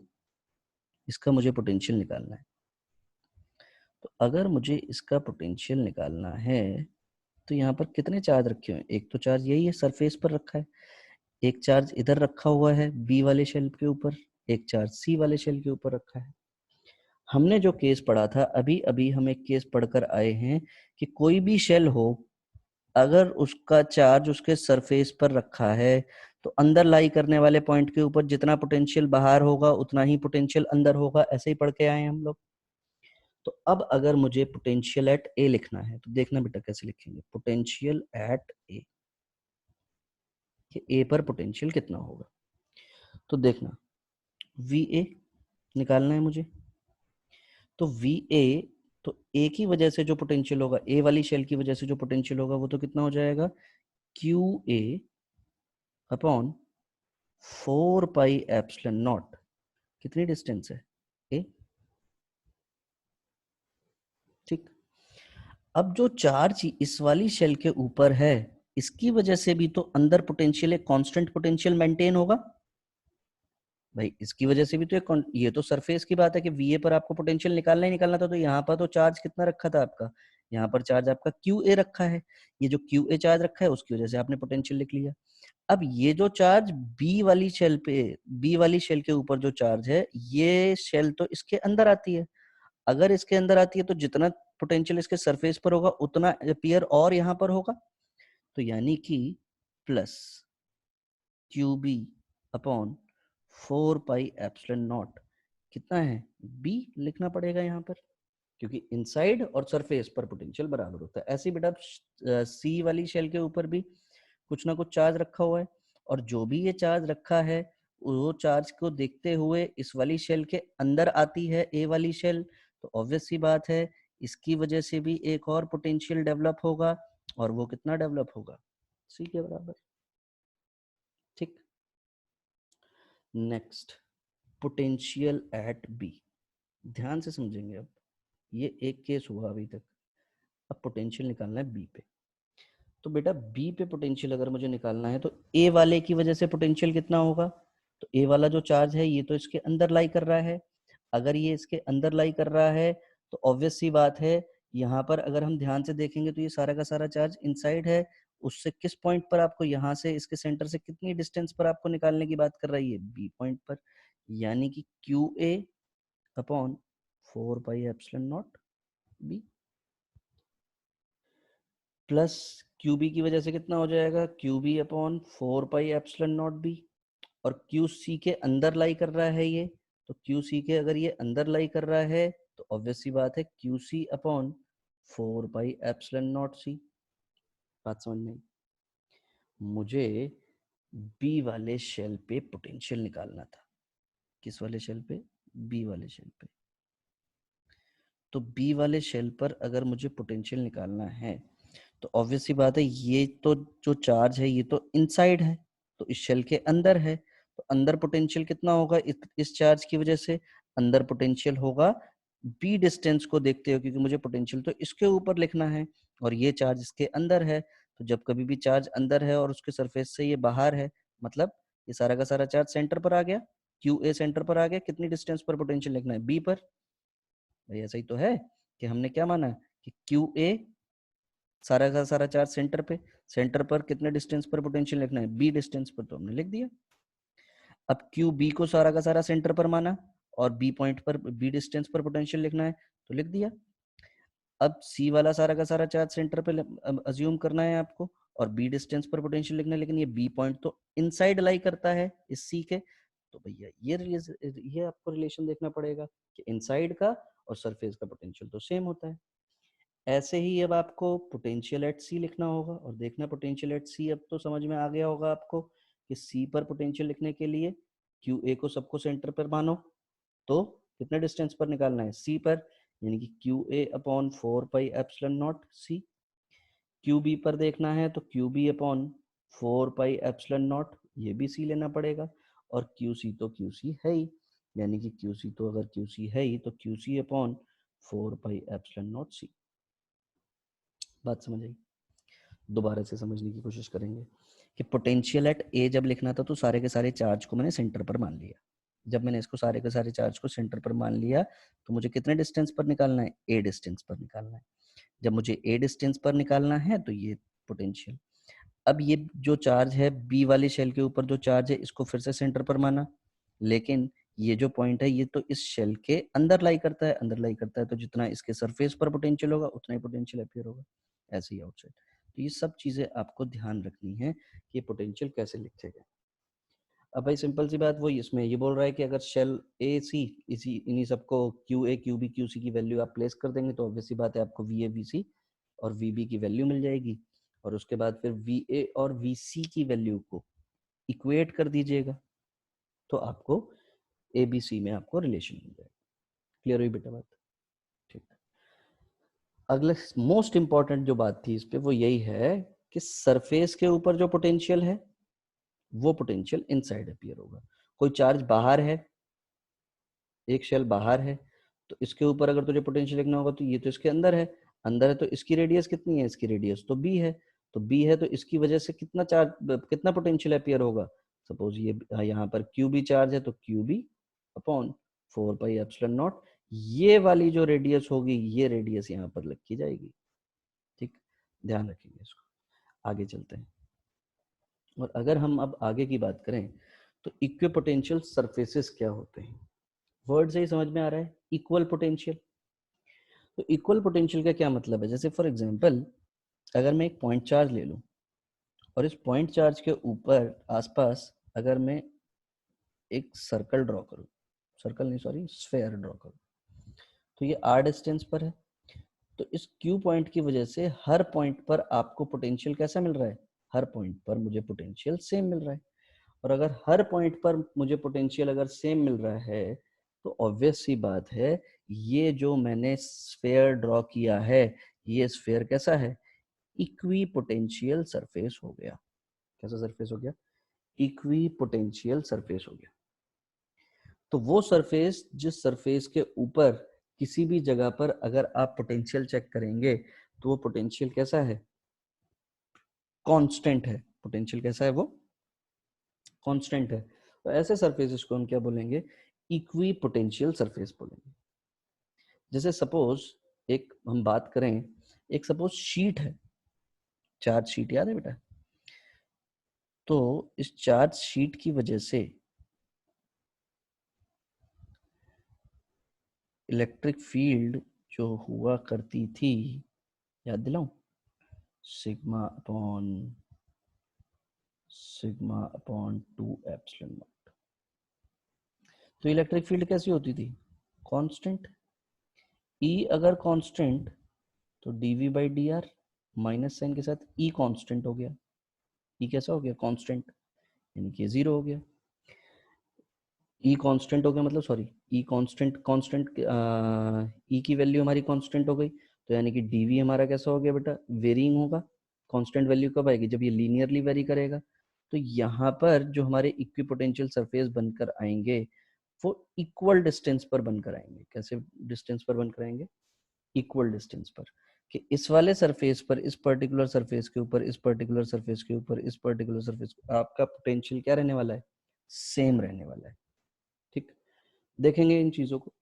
इसका मुझे पोटेंशियल निकालना है। तो अगर मुझे इसका पोटेंशियल निकालना है तो यहाँ पर कितने चार्ज रखे हुए हैं? एक तो चार्ज यही है, सरफेस पर रखा है, एक चार्ज इधर रखा हुआ है बी वाले शेल के ऊपर, एक चार्ज सी वाले शेल के ऊपर रखा है। हमने जो केस पढ़ा था, अभी अभी हम एक केस पढ़कर आए हैं कि कोई भी शेल हो, अगर उसका चार्ज उसके सरफेस पर रखा है तो अंदर लाई करने वाले पॉइंट के ऊपर जितना पोटेंशियल बाहर होगा उतना ही पोटेंशियल अंदर होगा। ऐसे ही पढ़ के आए हैं हम लोग। तो अब अगर मुझे पोटेंशियल एट ए लिखना है तो देखना बेटा कैसे लिखेंगे, पोटेंशियल एट ए, कि ए पर पोटेंशियल कितना होगा। तो देखना, वी ए निकालना है मुझे। तो वी ए, तो ए की वजह से जो पोटेंशियल होगा, ए वाली शेल की वजह से जो पोटेंशियल होगा वो तो कितना हो जाएगा, Q A upon 4 pi epsilon not. कितनी डिस्टेंस है ए, ठीक। अब जो चार्ज इस वाली शेल के ऊपर है, इसकी वजह से भी तो अंदर पोटेंशियल एक कांस्टेंट पोटेंशियल मेंटेन होगा भाई। इसकी वजह से भी तो ये तो सरफेस की बात है कि वीए पर आपको पोटेंशियल निकालना ही निकालना था। तो यहाँ पर तो चार्ज कितना रखा था आपका, यहाँ पर चार्ज आपका क्यू ए रखा है। ये जो क्यू ए चार्ज रखा है उसकी वजह से आपने पोटेंशियल लिख लिया। अब ये जो चार्ज बी वाली शेल पे, बी वाली शेल के ऊपर जो चार्ज है, ये शेल तो इसके अंदर आती है। अगर इसके अंदर आती है तो जितना पोटेंशियल इसके सरफेस पर होगा उतना अपीयर और यहाँ पर होगा। तो यानी कि plus Q B upon 4 pi epsilon not, कितना है, बी लिखना पड़ेगा यहाँ पर, क्योंकि इनसाइड और सरफेस पर पोटेंशियल बराबर होता है। ऐसे ही बेटा सी वाली शेल के ऊपर भी कुछ ना कुछ चार्ज रखा हुआ है, और जो भी ये चार्ज रखा है वो चार्ज को देखते हुए इस वाली शेल के अंदर आती है ए वाली शेल। तो ऑब्वियस सी बात है इसकी वजह से भी एक और पोटेंशियल डेवलप होगा, और वो कितना डेवलप होगा, सी के बराबर, ठीक। नेक्स्ट, पोटेंशियल एट बी, ध्यान से समझेंगे। अब ये एक केस हुआ अभी तक, अब पोटेंशियल निकालना है बी पे। तो बेटा बी पे पोटेंशियल अगर मुझे निकालना है तो ए वाले की वजह से पोटेंशियल कितना होगा, तो ए वाला जो चार्ज है ये तो इसके अंदर लाई कर रहा है। अगर ये इसके अंदर लाई कर रहा है तो ऑब्वियस सी बात है, यहाँ पर अगर हम ध्यान से देखेंगे तो ये सारा का सारा चार्ज इनसाइड है। उससे किस पॉइंट पर आपको, यहाँ से इसके सेंटर से कितनी डिस्टेंस पर आपको निकालने की बात कर रही है, बी पॉइंट पर। यानी कि Q A upon 4 pi epsilon not B, plus Q B की वजह से कितना हो जाएगा, Q B upon 4 pi epsilon not B. और क्यू सी के अंदर लाई कर रहा है ये, तो क्यू सी के अगर ये अंदर लाई कर रहा है तो ऑब्वियस सी बात है Q C upon 4 pi epsilon not C. बात समझ में आई? मुझे बी वाले शेल पे पोटेंशियल निकालना था। किस वाले शेल पे, बी वाले शेल पे। तो बी वाले शेल पर अगर मुझे पोटेंशियल निकालना है तो ऑब्वियस सी बात है ये तो जो चार्ज है ये तो इनसाइड है, तो इस शेल के अंदर है। तो अंदर पोटेंशियल कितना होगा इस चार्ज की वजह से, अंदर पोटेंशियल होगा बी डिस्टेंस को देखते हो, क्योंकि मुझे पोटेंशियल तो इसके ऊपर लिखना है और ये चार्ज इसके अंदर है। तो जब कभी भी चार्ज अंदर है और उसके सरफेस से ये बाहर है, मतलब ये सारा का सारा चार्ज सेंटर पर आ गया, क्यू ए सेंटर पर आ गया। कितनी डिस्टेंस पर पोटेंशियल लिखना है, बी पर। भाई ऐसा ही तो है कि हमने क्या माना कि क्यू ए सारा का सारा चार्ज सेंटर पे, सेंटर पर कितने डिस्टेंस पर पोटेंशियल लिखना है, बी डिस्टेंस पर, तो हमने लिख दिया। अब क्यू बी को सारा का सारा सेंटर पर माना और बी पॉइंट पर बी डिस्टेंस पर पोटेंशियल लिखना है तो लिख दिया। अब सी वाला सारा का सारा चार्ज सेंटर पे अज्यूम करना है आपको और बी डिस्टेंस पर पोटेंशियल लिखना है, लेकिन ये बी पॉइंट तो इनसाइड लाई करता है इस सी के। तो भैया ये आपको रिलेशन देखना पड़ेगा कि इनसाइड का और सरफेस का पोटेंशियल तो सेम होता है। ऐसे ही अब आपको पोटेंशियल एट सी लिखना होगा, और देखना पोटेंशियल एट सी अब तो समझ में आ गया होगा आपको कि सी पर पोटेंशियल लिखने के लिए क्यू ए को सबको सेंटर पर मानो, तो कितने डिस्टेंस पर निकालना है, सी पर, यानी कि Q A upon 4 pi epsilon not C. Q B पर देखना है तो Q B upon 4 pi epsilon not, ये भी सी लेना पड़ेगा। और क्यू सी तो क्यू सी है ही, यानी कि क्यू सी तो अगर क्यू सी है ही तो Q C upon 4 pi epsilon not C. बात समझ आई? दोबारा से समझने की कोशिश करेंगे कि पोटेंशियल एट ए जब लिखना था तो सारे के सारे चार्ज को मैंने सेंटर पर मान लिया। जब मैंने इसको सारे के सारे चार्ज को सेंटर पर मान लिया तो मुझे कितने डिस्टेंस पर निकालना है, ए डिस्टेंस पर निकालना है। जब मुझे ए डिस्टेंस पर निकालना है तो ये पोटेंशियल। अब ये जो चार्ज है बी वाली शेल के ऊपर जो चार्ज है इसको फिर से सेंटर पर माना, लेकिन ये जो पॉइंट है ये तो इस शेल के अंदर लाई करता है, अंदर लाई करता है तो जितना इसके सरफेस पर पोटेंशियल होगा उतना ही पोटेंशियल अपीयर होगा, ऐसे ही आउटसाइड। तो ये सब चीजें आपको ध्यान रखनी है कि पोटेंशियल कैसे लिखे गए। अब भाई सिंपल सी बात, वो इसमें ये बोल रहा है कि अगर शेल ए सी इसी इन्हीं सबको Q A Q B Q C की वैल्यू आप प्लेस कर देंगे तो ऑब्वियस सी बात है आपको वी ए वी सी और वी बी की वैल्यू मिल जाएगी, और उसके बाद फिर वी ए और वी सी की वैल्यू को इक्वेट कर दीजिएगा तो आपको ए बी सी में आपको रिलेशन मिल जाएगा। क्लियर हुई बेटा बात? ठीक। अगले मोस्ट इंपॉर्टेंट जो बात थी इस पे वो यही है कि सरफेस के ऊपर जो पोटेंशियल है वो पोटेंशियल इनसाइड अपीयर होगा। कोई चार्ज बाहर है, एक शेल बाहर है, तो इसके ऊपर अगर तुझे पोटेंशियल लिखना होगा तो ये तो इसके अंदर है, अंदर है तो इसकी रेडियस कितनी है, इसकी रेडियस तो बी है, तो बी है तो इसकी वजह से कितना चार्ज कितना पोटेंशियल अपीयर होगा। सपोज ये यहाँ पर क्यू बी चार्ज है तो क्यू बी अपॉन 4πε0, ये वाली जो रेडियस होगी ये रेडियस यहाँ पर लिखी जाएगी। ठीक, ध्यान रखिएगा इसको। आगे चलते हैं, और अगर हम अब आगे की बात करें तो इक्विपोटेंशियल सरफेसेस क्या होते हैं। वर्ड से ही समझ में आ रहा है, इक्वल पोटेंशियल। तो इक्वल पोटेंशियल का क्या मतलब है, जैसे फॉर एग्जांपल अगर मैं एक पॉइंट चार्ज ले लूं और इस पॉइंट चार्ज के ऊपर आसपास अगर मैं एक सर्कल ड्रॉ करूं, सर्कल नहीं सॉरी स्फेयर ड्रॉ करूं, तो ये r डिस्टेंस पर है, तो इस Q पॉइंट की वजह से हर पॉइंट पर आपको पोटेंशियल कैसा मिल रहा है, हर पॉइंट पर मुझे पोटेंशियल सेम मिल रहा है। और अगर हर पॉइंट पर मुझे पोटेंशियल अगर सेम मिल रहा है तो ऑब्वियस सी बात है ये जो मैंने स्फेयर ड्रॉ किया है ये स्फेयर कैसा है, इक्वी पोटेंशियल सरफेस हो गया। कैसा सरफेस हो गया, इक्वी पोटेंशियल सरफेस हो गया। तो वो सरफेस जिस सरफेस के ऊपर किसी भी जगह पर अगर आप पोटेंशियल चेक करेंगे तो वो पोटेंशियल कैसा है, कांस्टेंट है। पोटेंशियल कैसा है, वो कांस्टेंट है। तो ऐसे सरफेसेस को हम क्या बोलेंगे, इक्वी पोटेंशियल सरफेस बोलेंगे। जैसे सपोज एक हम बात करें, एक सपोज शीट है, चार्ज शीट याद है बेटा, तो इस चार्ज शीट की वजह से इलेक्ट्रिक फील्ड जो हुआ करती थी, याद दिलाऊं, सिग्मा अपॉन 2 एप्सिलॉन नॉट। तो इलेक्ट्रिक फील्ड कैसी होती थी, कांस्टेंट। E अगर कांस्टेंट तो dv by D R, minus sign के साथ E कांस्टेंट हो गया। E कैसा हो गया, कांस्टेंट, यानी कि 0 हो गया। E कांस्टेंट हो गया मतलब सॉरी E कांस्टेंट, E की वैल्यू हमारी कांस्टेंट हो गई, तो यानी कि dv हमारा कैसा हो गया बेटा, वेरिंग होगा। कांस्टेंट वैल्यू कब आएगी, जब ये लीनियरली वेरी करेगा। तो यहाँ पर जो हमारे इक्विपोटेंशियल सरफेस बनकर आएंगे वो इक्वल डिस्टेंस पर बनकर आएंगे। कैसे डिस्टेंस पर बनकर आएंगे, इक्वल डिस्टेंस पर, कि इस वाले सरफेस पर, इस पर्टिकुलर सरफेस के ऊपर, इस पर्टिकुलर सरफेस के ऊपर, इस पर्टिकुलर सरफेस आपका पोटेंशियल क्या रहने वाला है, सेम रहने वाला है। ठीक, देखेंगे इन चीजों को।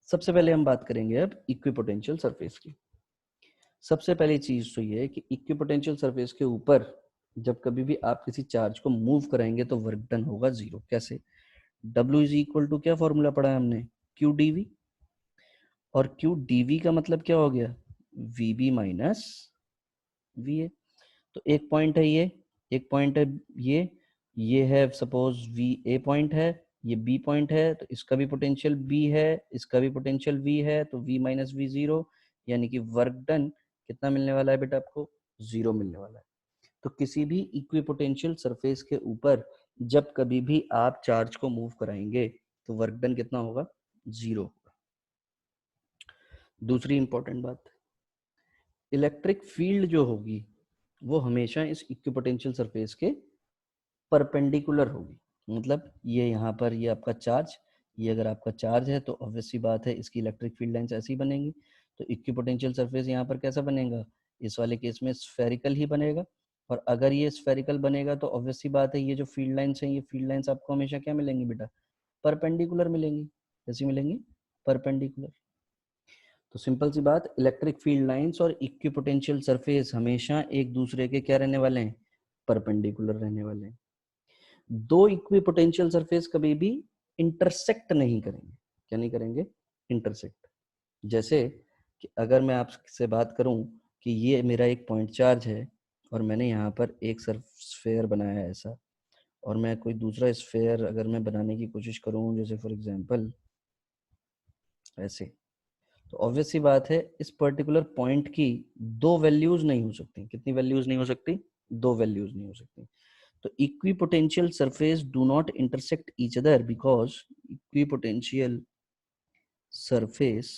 सबसे पहले हम बात करेंगे अब इक्विपोटेंशियल सरफेस की। सबसे पहली चीज तो ये है कि इक्विपोटेंशियल सरफेस के ऊपर जब कभी भी आप किसी चार्ज को मूव कराएंगे तो वर्क डन होगा 0। कैसे, W इज इक्वल टू क्या फॉर्मूला पढ़ा है हमने, क्यू डीवी, और क्यू डीवी का मतलब क्या हो गया, वीबी माइनस वी ए। तो एक पॉइंट है ये, एक पॉइंट है ये है सपोज वी ए पॉइंट है, ये बी पॉइंट है, तो इसका भी पोटेंशियल बी है, इसका भी पोटेंशियल वी है, तो वी माइनस वी 0, यानी कि वर्क डन कितना मिलने वाला है बेटा आपको, 0 मिलने वाला है। तो किसी भी इक्विपोटेंशियल सरफेस के ऊपर जब कभी भी आप चार्ज को मूव कराएंगे तो वर्क डन कितना होगा, 0 होगा। दूसरी इंपॉर्टेंट बात, इलेक्ट्रिक फील्ड जो होगी वो हमेशा इस इक्विपोटेंशियल सरफेस के परपेंडिकुलर होगी। मतलब ये यहाँ पर ये आपका चार्ज, ये अगर आपका चार्ज है तो ऑब्वियस सी बात है इसकी इलेक्ट्रिक फील्ड लाइंस ऐसी बनेंगी। तो इक्विपोटेंशियल सरफेस यहाँ पर कैसा बनेगा, इस वाले केस में स्फेरिकल ही बनेगा। और अगर ये स्फेरिकल बनेगा तो ऑब्वियस सी बात है ये जो फील्ड लाइंस हैं, ये फील्ड लाइंस आपको हमेशा क्या मिलेंगी बेटा, परपेंडिकुलर मिलेंगी। कैसी मिलेंगी, परपेंडिकुलर। तो सिंपल सी बात, इलेक्ट्रिक फील्ड लाइंस और इक्विपोटेंशियल सरफेस हमेशा एक दूसरे के क्या रहने वाले हैं, परपेंडिकुलर रहने वाले हैं। दो इक्विपोटेंशियल सरफेस कभी भी इंटरसेक्ट नहीं करेंगे। क्या नहीं करेंगे, इंटरसेक्ट। जैसे कि अगर मैं आपसे बात करूं कि ये मेरा एक पॉइंट चार्ज है और मैंने यहाँ पर एक स्फेयर बनाया है ऐसा, और मैं कोई दूसरा स्फेयर अगर मैं बनाने की कोशिश करूं जैसे फॉर एग्जांपल ऐसे, तो ऑब्वियस सी बात है इस पर्टिकुलर पॉइंट की दो वैल्यूज नहीं हो सकती। कितनी वैल्यूज नहीं हो सकती, दो वैल्यूज नहीं हो सकती। तो equipotential surface do not intersect each other because equipotential surface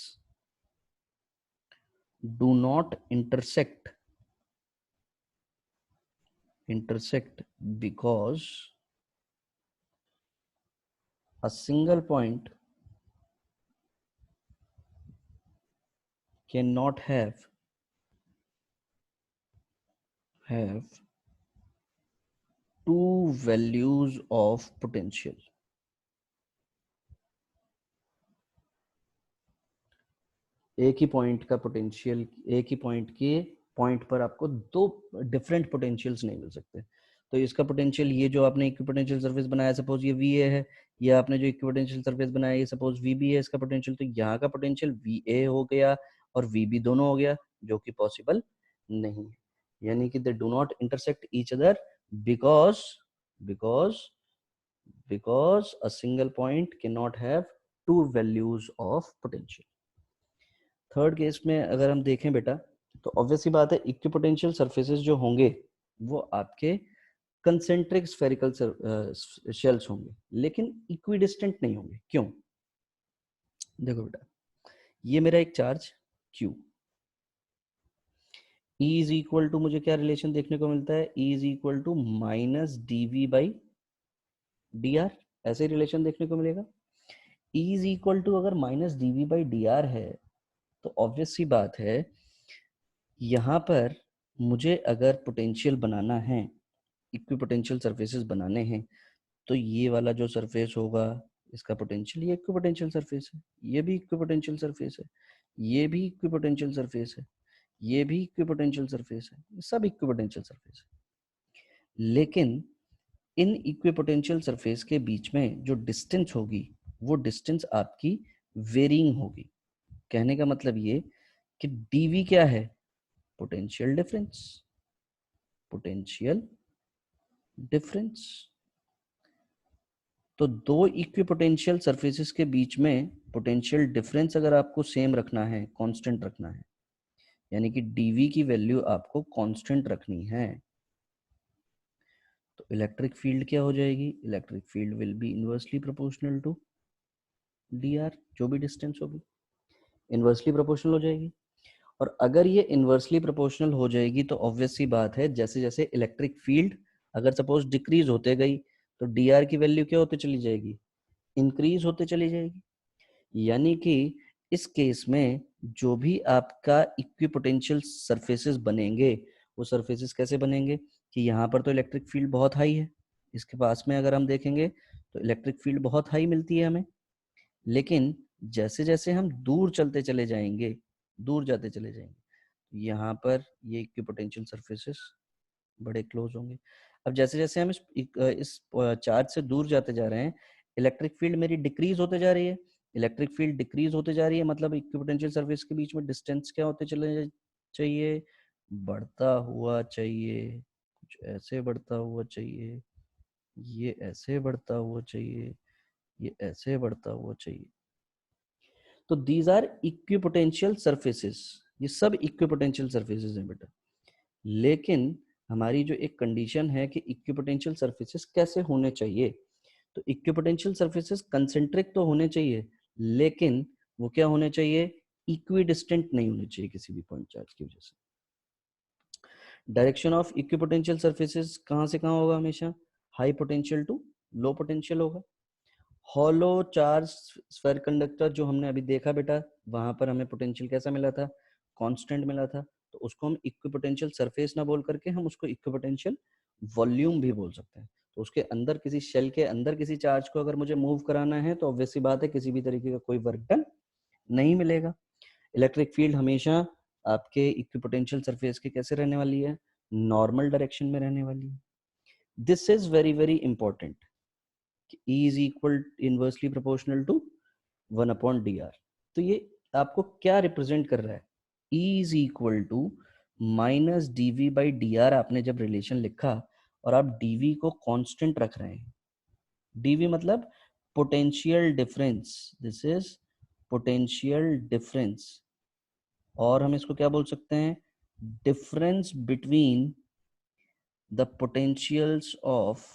do not intersect because a single point cannot have two values of potential। एक ही पॉइंट का पोटेंशियल, एक ही पॉइंट के पॉइंट पर आपको दो डिफरेंट पोटेंशियल्स नहीं मिल सकते। तो इसका पोटेंशियल, ये जो आपने इक्विपोटेंशियल सरफेस बनाया, सपोज ये वी ए है, या आपने जो इक्विपोटेंशियल सरफेस बनाया ये सपोज वी बी है इसका पोटेंशियल, तो यहाँ का पोटेंशियल वी ए हो गया और वी बी दोनों हो गया, जो कि पॉसिबल नहीं है। यानी कि they do not intersect each other because because because a single point can not have to values of potential. Third case में अगर हम देखें बेटा, तो ऑब्वियस सी बात है इक्विपोटेंशियल सरफेसेस जो होंगे वो आपके कंसेंट्रिक स्फेरिकल शेल्स होंगे, लेकिन इक्विडिस्टेंट नहीं होंगे। क्यों, देखो बेटा, ये मेरा एक charge Q, E is equal to, मुझे क्या रिलेशन देखने को मिलता है, E is equal to minus dV by dr, ऐसे रिलेशन देखने को मिलेगा। E इज इक्वल टू अगर माइनस dV बाई dr है तो ऑब्वियस सी बात है यहाँ पर मुझे अगर पोटेंशियल बनाना है, इक्विपोटेंशियल सरफेसेस बनाने हैं, तो ये वाला जो सरफेस होगा इसका पोटेंशियल, ये इक्विपोटेंशियल सरफेस है, ये भी इक्विपोटेंशियल सरफेस है, ये भी इक्विपोटेंशियल सरफेस है, ये भी इक्विपोटेंशियल सरफेस है, ये सब इक्विपोटेंशियल सरफेस है। लेकिन इन इक्विपोटेंशियल सरफेस के बीच में जो डिस्टेंस होगी वो डिस्टेंस आपकी वेरिंग होगी। कहने का मतलब ये कि dV क्या है, पोटेंशियल डिफरेंस, पोटेंशियल डिफरेंस। तो दो इक्विपोटेंशियल सरफेसेस के बीच में पोटेंशियल डिफरेंस अगर आपको सेम रखना है, कांस्टेंट रखना है, यानी कि dV की वैल्यू आपको कांस्टेंट रखनी है, तो इलेक्ट्रिक फील्ड क्या हो जाएगी, electric field will be inversely proportional to dr, जो भी डिस्टेंस होगी इनवर्सली प्रोपोर्शनल हो जाएगी। और अगर ये इनवर्सली प्रोपोर्शनल हो जाएगी तो ऑब्वियस सी बात है जैसे जैसे इलेक्ट्रिक फील्ड अगर सपोज डिक्रीज होते गई तो dr की वैल्यू क्या होते चली जाएगी, इंक्रीज होते चली जाएगी। यानी कि इस केस में जो भी आपका इक्विपोटेंशियल सरफेसेस बनेंगे वो सरफेसेस कैसे बनेंगे कि यहाँ पर तो इलेक्ट्रिक फील्ड बहुत हाई है, इसके पास में अगर हम देखेंगे तो इलेक्ट्रिक फील्ड बहुत हाई मिलती है हमें, लेकिन जैसे जैसे हम दूर चलते चले जाएंगे, दूर जाते चले जाएंगे, यहाँ पर ये इक्विपोटेंशियल सरफेसेस बड़े क्लोज होंगे। अब जैसे जैसे हम इस चार्ज से दूर जाते जा रहे हैं, इलेक्ट्रिक फील्ड मेरी डिक्रीज होते जा रही है, इलेक्ट्रिक फील्ड डिक्रीज होते जा रही है, मतलब इक्विपोटेंशियल सरफेस के बीच में डिस्टेंस क्या होते चले चाहिए, बढ़ता हुआ चाहिए, कुछ ऐसे बढ़ता हुआ चाहिए, ये ऐसे बढ़ता हुआ चाहिए, ये ऐसे बढ़ता हुआ चाहिए। तो दीज आर इक्विपोटेंशियल सरफेसेस, ये सब इक्विपोटेंशियल सरफेसेस हैं बेटा। लेकिन हमारी जो एक कंडीशन है कि इक्विपोटेंशियल सरफेसेस कैसे होने चाहिए, तो इक्विपोटेंशियल सरफेसेस कंसेंट्रिक तो होने चाहिए, लेकिन वो क्या होने चाहिए, इक्विडिस्टेंट नहीं होने चाहिए किसी भी पॉइंट चार्ज की वजह से। डायरेक्शन ऑफ इक्विपोटेंशियल सरफेसेस कहां से कहां होगा, हमेशा high potential to low potential होगा। हॉलो चार्ज स्फेयर कंडक्टर जो हमने अभी देखा बेटा, वहां पर हमें पोटेंशियल कैसा मिला था, कांस्टेंट मिला था। तो उसको हम इक्विपोटेंशियल सरफेस ना बोल करके हम उसको इक्विपोटेंशियल वॉल्यूम भी बोल सकते हैं। तो उसके अंदर किसी शेल के अंदर किसी चार्ज को अगर मुझे मूव कराना है तो ऑब्वियस सी बात है किसी भी तरीके का कोई वर्क डन नहीं मिलेगा। इलेक्ट्रिक फील्ड हमेशा आपके इक्विपोटेंशियल सरफेस के कैसे रहने वाली है, नॉर्मल डायरेक्शन में रहने वाली है। This is very very important. E is equal inversely proportional to 1/dr। तो ये आपको क्या रिप्रेजेंट कर रहा है, E is equal to minus dv by dr। आपने जब रिलेशन लिखा और आप dv को कांस्टेंट रख रहे हैं, dv मतलब potential difference, this is potential difference, और हम इसको क्या बोल सकते हैं, difference between the potentials of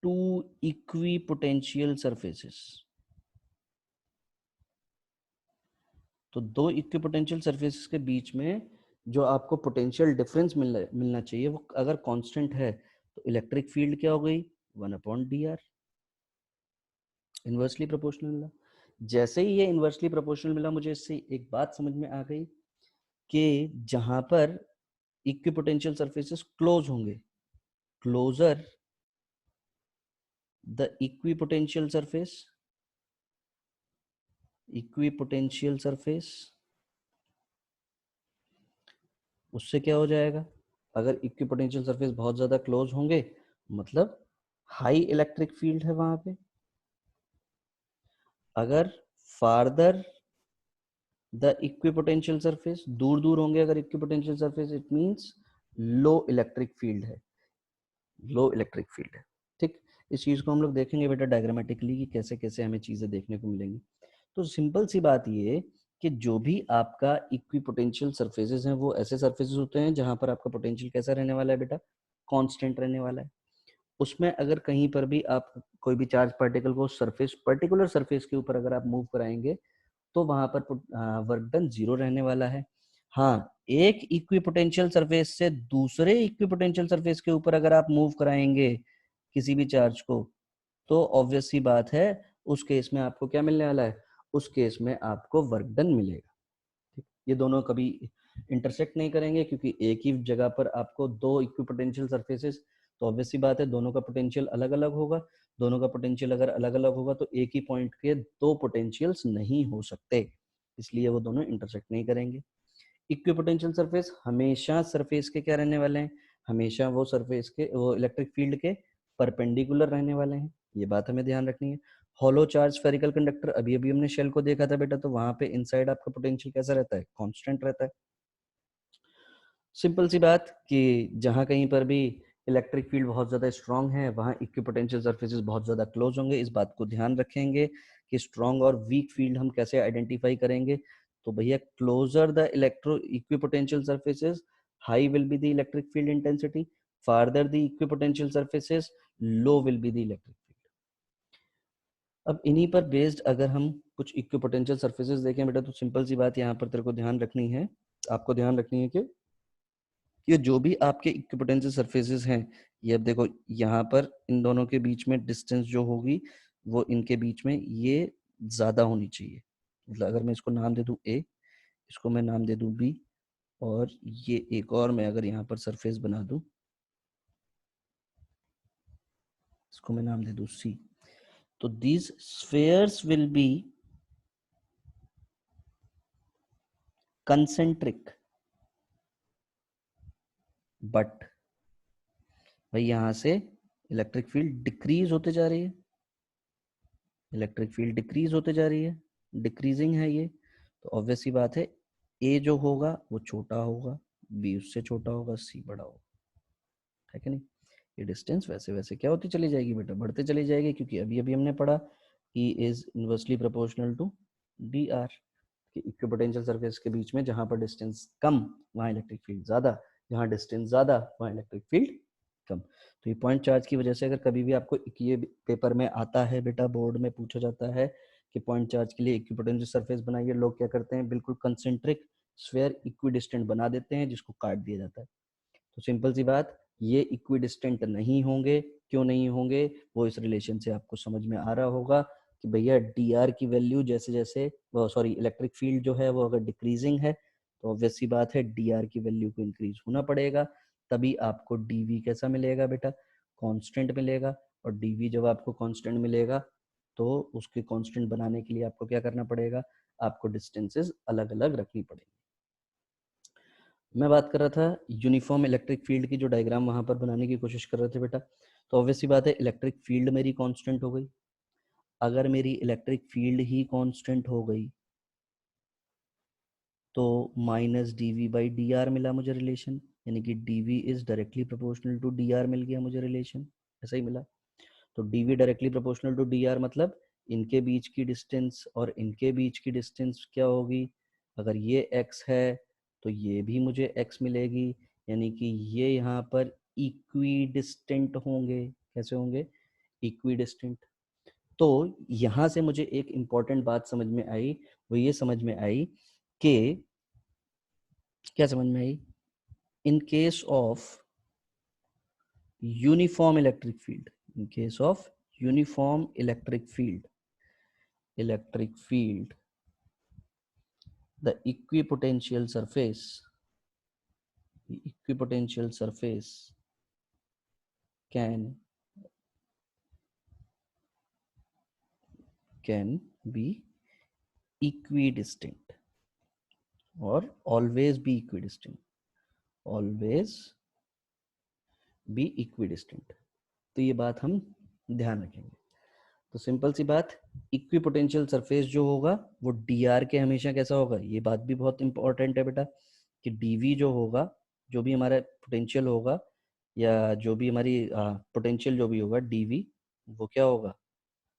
two equipotential surfaces. तो दो इक्विपोटेंशियल सरफेसेस के बीच में जो आपको पोटेंशियल डिफरेंस मिलना चाहिए वो अगर कांस्टेंट है तो इलेक्ट्रिक फील्ड क्या हो गई, 1/dr, इनवर्सली प्रोपोर्शनल मिला। जैसे ही ये इनवर्सली प्रोपोर्शनल मिला मुझे इससे एक बात समझ में आ गई कि जहां पर इक्विपोटेंशियल सरफेसेस क्लोज होंगे, क्लोजर द इक्विपोटेंशियल सरफेस, उससे क्या हो जाएगा, अगर इक्विपोटेंशियल सरफेस बहुत ज्यादा क्लोज होंगे मतलब हाई इलेक्ट्रिक फील्ड है वहां पे। अगर फार्दर द इक्विपोटेंशियल सरफेस, दूर दूर होंगे अगर equipotential surface, it means low electric field है, लो इलेक्ट्रिक फील्ड है। ठीक, इस चीज को हम लोग देखेंगे बेटा डायग्रामेटिकली कि कैसे कैसे हमें चीजें देखने को मिलेंगी। तो सिंपल सी बात ये कि जो भी आपका इक्विपोटेंशियल सरफेसेस हैं वो ऐसे सरफेसेस होते हैं जहां पर आपका पोटेंशियल कैसा रहने वाला है बेटा, कांस्टेंट रहने वाला है। उसमें अगर कहीं पर भी आप कोई भी चार्ज पार्टिकल को सरफेस, पर्टिकुलर सरफेस के ऊपर अगर आप मूव कराएंगे तो वहां पर वर्क डन जीरो रहने वाला है। हाँ, एक इक्विपोटेंशियल सरफेस से दूसरे इक्विपोटेंशियल सरफेस के ऊपर अगर आप मूव कराएंगे किसी भी चार्ज को तो ऑब्वियस सी बात है उस केस में आपको क्या मिलने वाला है, उस केस में आपको वर्क डन मिलेगा। ठीक, ये दोनों कभी इंटरसेक्ट नहीं करेंगे क्योंकि एक ही जगह पर आपको दो इक्विपोटेंशियल सरफेसेस, तो ऑब्वियस सी बात है दोनों का पोटेंशियल अलग अलग होगा। दोनों का पोटेंशियल अगर अलग अलग होगा तो एक ही पॉइंट के दो पोटेंशियल्स नहीं हो सकते, इसलिए वो दोनों इंटरसेक्ट नहीं करेंगे। इक्विपोटेंशियल सरफेस हमेशा सरफेस के क्या रहने वाले हैं, हमेशा वो सरफेस के वो इलेक्ट्रिक फील्ड के परपेंडिकुलर रहने वाले हैं, ये बात हमें ध्यान रखनी है। हॉलो चार्ज स्फेरिकल कंडक्टर, अभी अभी हमने शेल को देखा था बेटा, तो वहां पे इनसाइड आपका पोटेंशियल कैसा रहता है, कांस्टेंट रहता है। सिंपल सी बात कि जहां कहीं पर भी इलेक्ट्रिक फील्ड बहुत ज्यादा स्ट्रांग है वहां इक्विपोटेंशियल सरफेसेस बहुत ज्यादा क्लोज होंगे। इस बात को ध्यान रखेंगे कि स्ट्रांग और वीक फील्ड हम कैसे आइडेंटिफाई करेंगे। तो भैया closer the electro equipotential surfaces high will be the electric field intensity, farther the equipotential surfaces low will be the electric field. अब इन्हीं पर बेस्ड अगर हम कुछ इक्विपोटेंशियल सरफेसेस देखें बेटा तो सिंपल सी बात यहाँ पर तेरे को ध्यान रखनी है, आपको ध्यान रखनी है कि ये जो भी आपके इक्विपोटेंशियल सरफेसेस हैं, ये अब देखो यहाँ पर इन दोनों के बीच में डिस्टेंस जो होगी वो इनके बीच में ये ज्यादा होनी चाहिए। मतलब अगर मैं इसको नाम दे दूं ए, इसको मैं नाम दे दूं बी, और ये एक और मैं अगर यहाँ पर सरफेस बना दूं, इसको मैं नाम दे दूं सी, तो these spheres will be concentric, but भाई यहाँ से इलेक्ट्रिक फील्ड डिक्रीज होते जा रही है, इलेक्ट्रिक फील्ड डिक्रीज होते जा रही है, डिक्रीजिंग है ये, तो ऑब्वियस सी बात है ए जो होगा वो छोटा होगा, बी उससे छोटा होगा, सी बड़ा होगा, है कि नहीं। ये डिस्टेंस वैसे वैसे क्या होती चली जाएगी बेटा, बढ़ते चली जाएगी, क्योंकि अभी अभी हमने पढ़ा E is inversely proportional to D r, कि इक्विपोटेंशियल सरफेस के बीच में जहां पर डिस्टेंस कम वहां इलेक्ट्रिक फील्ड ज्यादा, जहां डिस्टेंस ज्यादा वहां इलेक्ट्रिक फील्ड कम। तो ये पॉइंट चार्ज की वजह से अगर कभी भी आपको ये पेपर में आता है बेटा, बोर्ड में पूछा जाता है कि पॉइंट चार्ज के लिए इक्विपोटेंशियल सरफेस बनाइए, लोग क्या करते हैं बिल्कुल कंसेंट्रिक स्फेयर इक्विडिस्टेंट बना देते हैं जिसको काट दिया जाता है। तो सिंपल सी बात, ये इक्विडिस्टेंट नहीं होंगे, क्यों नहीं होंगे वो इस रिलेशन से आपको समझ में आ रहा होगा। कि भैया डी आर की वैल्यू जैसे जैसे वो सॉरी इलेक्ट्रिक फील्ड जो है वो अगर डिक्रीजिंग है तो ऑब्वियस सी बात है डी आर की वैल्यू को इंक्रीज होना पड़ेगा, तभी आपको डी वी कैसा मिलेगा बेटा, कांस्टेंट मिलेगा। और डी वी जब आपको कांस्टेंट मिलेगा तो उसके कांस्टेंट बनाने के लिए आपको क्या करना पड़ेगा, आपको डिस्टेंसेस अलग अलग रखनी पड़ेगी। मैं बात कर रहा था यूनिफॉर्म इलेक्ट्रिक फील्ड की जो डायग्राम वहां पर बनाने की कोशिश कर रहे थे बेटा, तो ऑब्वियस सी बात है इलेक्ट्रिक फील्ड मेरी कांस्टेंट हो गई। अगर मेरी इलेक्ट्रिक फील्ड ही कांस्टेंट हो गई तो minus D V by D R मिला मुझे रिलेशन, यानी कि D V is directly proportional to D R मिल गया मुझे रिलेशन, ऐसा ही मिला। तो D V directly proportional to D R मतलब इनके बीच की डिस्टेंस और इनके बीच की डिस्टेंस क्या होगी, अगर ये x है तो ये भी मुझे x मिलेगी, यानी कि ये यहाँ पर इक्वी डिस्टेंट होंगे। कैसे होंगे, इक्वी डिस्टेंट। तो यहां से मुझे एक इंपॉर्टेंट बात समझ में आई, वो ये समझ में आई कि क्या समझ में आई, in case of uniform electric field, in case of uniform electric field the equipotential surface can be equidistant or always be equidistant। तो ये बात हम ध्यान रखेंगे। तो सिंपल सी बात, इक्विपोटेंशियल सरफेस जो होगा वो डी आर के हमेशा कैसा होगा, ये बात भी बहुत इंपॉर्टेंट है बेटा, कि डीवी जो होगा, जो भी हमारा पोटेंशियल होगा या जो भी हमारी पोटेंशियल जो भी होगा डीवी, वो क्या होगा,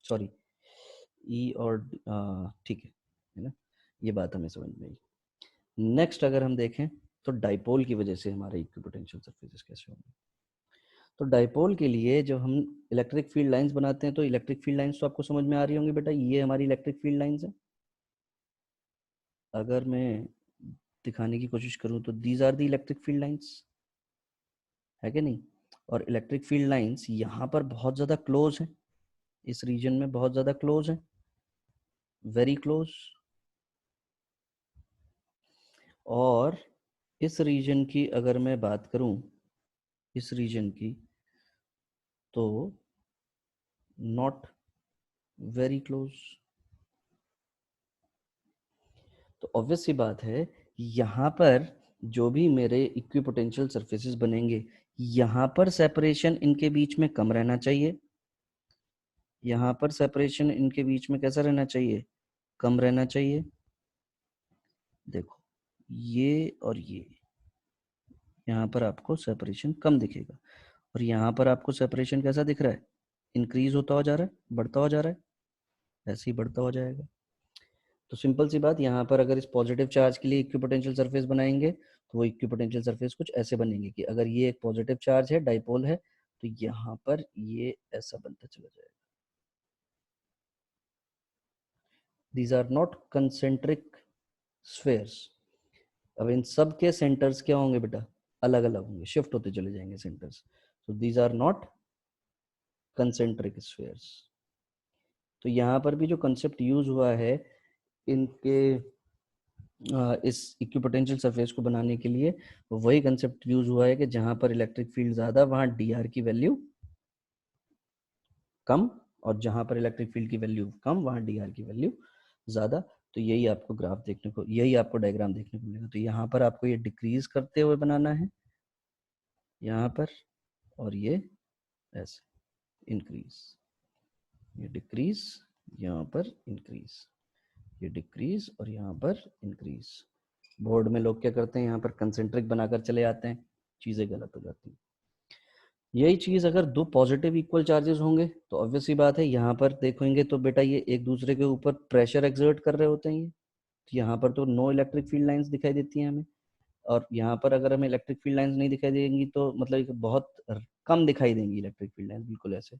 सॉरी ई और ठीक है ना, ये बात हमें समझ में आई। नेक्स्ट अगर हम देखें तो डाइपोल की वजह से हमारे इक्विपोटेंशियल सरफेसेस कैसे होंगे। तो डाइपोल के लिए जब हम इलेक्ट्रिक फील्ड लाइंस बनाते हैं तो इलेक्ट्रिक फील्ड लाइंस तो आपको समझ में आ रही होंगी बेटा, ये हमारी इलेक्ट्रिक फील्ड लाइंस है। अगर मैं दिखाने की कोशिश करूं तो these are the electric field lines, है कि नहीं। और इलेक्ट्रिक फील्ड लाइंस यहाँ पर बहुत ज़्यादा क्लोज है, इस रीजन में बहुत ज़्यादा क्लोज है, वेरी क्लोज। और इस रीजन की अगर मैं बात करूं, इस रीजन की, तो नॉट वेरी क्लोज। तो ऑब्वियस सी बात है यहाँ पर जो भी मेरे इक्विपोटेंशियल सरफेसेस बनेंगे, यहाँ पर सेपरेशन इनके बीच में कम रहना चाहिए, यहाँ पर सेपरेशन इनके बीच में कैसा रहना चाहिए, कम रहना चाहिए। देखो ये और ये, यहाँ पर आपको सेपरेशन कम दिखेगा और यहाँ पर आपको सेपरेशन कैसा दिख रहा है, इंक्रीज होता हो जा रहा है, बढ़ता हो जा रहा है, ऐसे ही बढ़ता हो जाएगा। तो सिंपल सी बात, यहाँ पर अगर इस पॉजिटिव चार्ज के लिए इक्विपोटेंशियल सरफेस बनाएंगे तो वो इक्विपोटेंशियल सरफेस कुछ ऐसे बनेंगे कि अगर ये एक पॉजिटिव चार्ज है, डाइपोल है, तो यहाँ पर ये ऐसा बनता चला जाएगा। These are not concentric spheres. अब इन सब के सेंटर्स क्या होंगे बेटा, अलग अलग होंगे, शिफ्ट होते चले जाएंगे सेंटर्स। तो these are not concentric spheres. तो यहाँ पर भी जो कंसेप्ट यूज हुआ है इनके इस इक्विपोटेंशियल सरफेस को बनाने के लिए, वही कंसेप्ट यूज हुआ है कि जहां पर इलेक्ट्रिक फील्ड ज्यादा वहां डी आर की वैल्यू कम, और जहां पर इलेक्ट्रिक फील्ड की वैल्यू कम वहां डी आर की वैल्यू ज्यादा। तो यही आपको ग्राफ देखने को, यही आपको डायग्राम देखने को मिलेगा। तो यहाँ पर आपको ये डिक्रीज करते हुए बनाना है यहाँ पर, और ये ऐसे इंक्रीज, ये डिक्रीज, यहाँ पर इंक्रीज, ये डिक्रीज और यहाँ पर इंक्रीज। बोर्ड में लोग क्या करते हैं, यहाँ पर कंसेंट्रिक बनाकर चले आते हैं, चीजें गलत हो जाती हैं। यही चीज अगर दो पॉजिटिव इक्वल चार्जेस होंगे तो ऑब्वियस सी बात है यहाँ पर देखेंगे तो बेटा ये एक दूसरे के ऊपर प्रेशर एक्सर्ट कर रहे होते हैं। ये तो यहाँ पर तो नो इलेक्ट्रिक फील्ड लाइंस दिखाई देती हैं हमें, और यहाँ पर अगर हमें इलेक्ट्रिक फील्ड लाइंस नहीं दिखाई देंगी तो मतलब बहुत कम दिखाई देंगी इलेक्ट्रिक फील्ड लाइंस, बिल्कुल ऐसे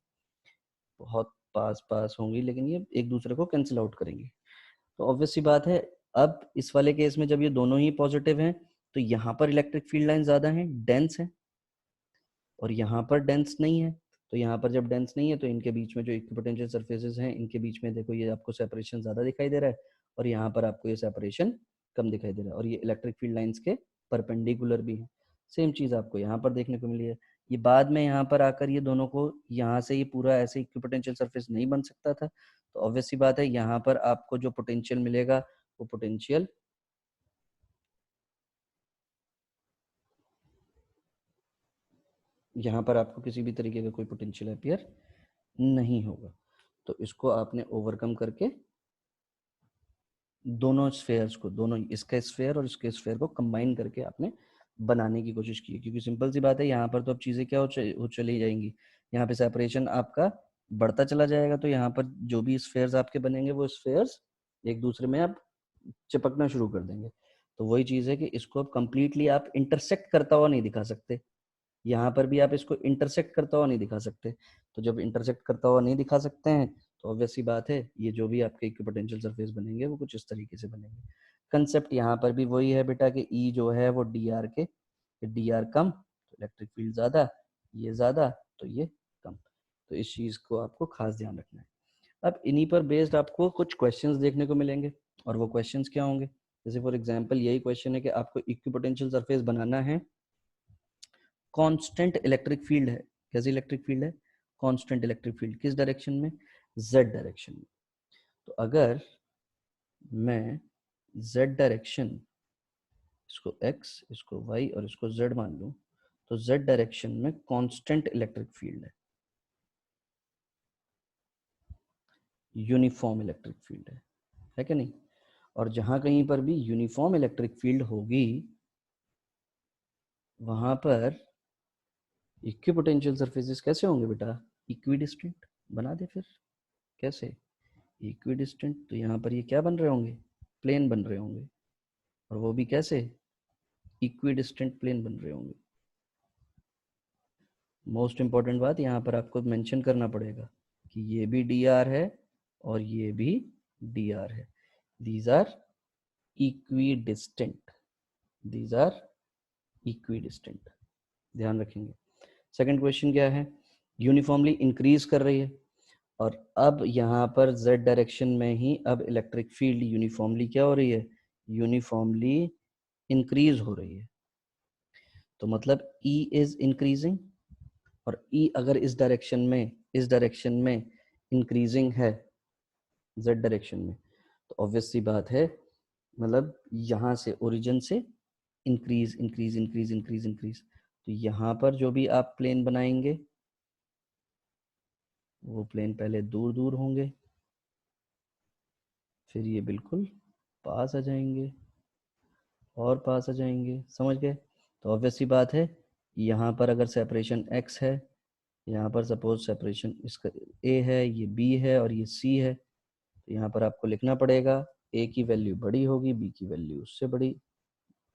बहुत पास पास होंगी, लेकिन ये एक दूसरे को कैंसिल आउट करेंगी। तो ऑब्वियस सी बात है, अब इस वाले केस में जब ये दोनों ही पॉजिटिव हैं तो यहाँ पर इलेक्ट्रिक फील्ड लाइन ज्यादा है, डेंस है, और यहाँ पर डेंस नहीं है। तो यहाँ पर जब डेंस नहीं है तो इनके बीच में जो इक्विपोटेंशियल सरफेसेस हैं इनके बीच में देखो ये आपको सेपरेशन ज़्यादा दिखाई दे रहा है और यहाँ पर आपको ये सेपरेशन कम दिखाई दे रहा है, और ये इलेक्ट्रिक फील्ड लाइंस के परपेंडिकुलर भी है। सेम चीज़ आपको यहाँ पर देखने को मिली है। ये बाद में यहाँ पर आकर ये दोनों को यहाँ से ये पूरा ऐसे इक्विपोटेंशियल सरफेस नहीं बन सकता था, तो ऑब्वियस सी बात है यहाँ पर आपको जो पोटेंशियल मिलेगा वो पोटेंशियल यहाँ पर आपको किसी भी तरीके का कोई पोटेंशियल अपीयर नहीं होगा। तो इसको आपने ओवरकम करके दोनों स्फेयर्स को, दोनों इसका स्फेयर और इसके स्फेयर को कंबाइन करके आपने बनाने की कोशिश की है। क्योंकि सिंपल सी बात है यहाँ पर तो अब चीज़ें क्या हो चली जाएंगी, यहाँ पे सेपरेशन आपका बढ़ता चला जाएगा, तो यहाँ पर जो भी स्फेयर्स आपके बनेंगे वो स्फेयर्स एक दूसरे में आप चिपकना शुरू कर देंगे। तो वही चीज़ है कि इसको अब कंप्लीटली आप इंटरसेक्ट करता हुआ नहीं दिखा सकते, यहाँ पर भी आप इसको इंटरसेक्ट करता हुआ नहीं दिखा सकते। तो जब इंटरसेक्ट करता हुआ नहीं दिखा सकते हैं तो ऑब्वियस सी बात है ये जो भी आपके इक्विपोटेंशियल सरफेस बनेंगे वो कुछ इस तरीके से बनेंगे। कंसेप्ट यहाँ पर भी वही है बेटा कि ई जो है वो डी आर के, डी आर कम तो इलेक्ट्रिक फील्ड ज़्यादा, ये ज़्यादा तो ये कम। तो इस चीज़ को आपको खास ध्यान रखना है। अब इन्हीं पर बेस्ड आपको कुछ क्वेश्चंस देखने को मिलेंगे, और वो क्वेश्चंस क्या होंगे, जैसे फॉर एग्जांपल यही क्वेश्चन है कि आपको इक्विपोटेंशियल सरफेस बनाना है, कांस्टेंट इलेक्ट्रिक फील्ड है। कैसी इलेक्ट्रिक फील्ड है? Constant electric field. किस डायरेक्शन में? जेड डायरेक्शन में। तो अगर मैं जेड डायरेक्शन, इसको एक्स, इसको वाई और इसको जेड मान लूं, तो जेड डायरेक्शन में कांस्टेंट इलेक्ट्रिक फील्ड है, यूनिफॉर्म इलेक्ट्रिक फील्ड है कि नहीं? और जहां कहीं पर भी यूनिफॉर्म इलेक्ट्रिक फील्ड होगी वहां पर इक्विपोटेंशियल सरफेसेस कैसे होंगे बेटा? इक्विडिस्टेंट। बना दे फिर। कैसे? इक्विडिस्टेंट। तो यहाँ पर ये क्या बन रहे होंगे? प्लेन बन रहे होंगे, और वो भी कैसे? इक्विडिस्टेंट प्लेन बन रहे होंगे। मोस्ट इंपॉर्टेंट बात यहाँ पर आपको मेंशन करना पड़ेगा कि ये भी डी आर है और ये भी डी आर है। These are equidistant, these are equidistant. ध्यान रखेंगे। सेकंड क्वेश्चन क्या है? यूनिफॉर्मली इंक्रीज कर रही है, और अब यहाँ पर z डायरेक्शन में ही अब इलेक्ट्रिक फील्ड यूनिफॉर्मली क्या हो रही है? यूनिफॉर्मली इंक्रीज हो रही है। तो मतलब E इज इंक्रीजिंग, और E अगर इस डायरेक्शन में इंक्रीजिंग है z डायरेक्शन में, तो ऑब्वियस सी बात है मतलब यहाँ से ओरिजिन से increase increase increase increase increase, तो यहाँ पर जो भी आप प्लेन बनाएंगे वो प्लेन पहले दूर दूर होंगे, फिर ये बिल्कुल पास आ जाएंगे और पास आ जाएंगे। समझ गए? तो ऑब्वियस सी बात है यहाँ पर अगर सेपरेशन x है, यहाँ पर सपोज सेपरेशन इसका a है, ये b है और ये c है, तो यहाँ पर आपको लिखना पड़ेगा a की वैल्यू बड़ी होगी, b की वैल्यू उससे बड़ी,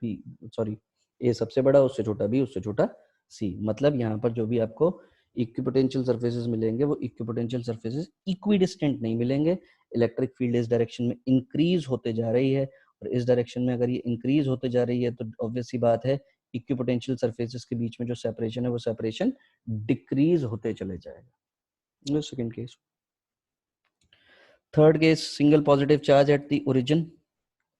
b सॉरी a सबसे बड़ा, उससे छोटा b, उससे छोटा c। मतलब यहाँ पर जो भी आपको इक्विपोटेंशियल सरफेसेस मिलेंगे वो इक्विपोटेंशियल सरफेसेस इक्विडिस्टेंट नहीं मिलेंगे। इलेक्ट्रिक फील्ड इस डायरेक्शन में इंक्रीज होते जा रही है, और इस डायरेक्शन में अगर ये इंक्रीज होते जा रही है तो ऑब्वियस सी बात है इक्विपोटेंशियल सरफेसेस के बीच में जो सेपरेशन है वो सेपरेशन डिक्रीज होते चले जाएगा। Second case. Third case, single positive charge at the origin.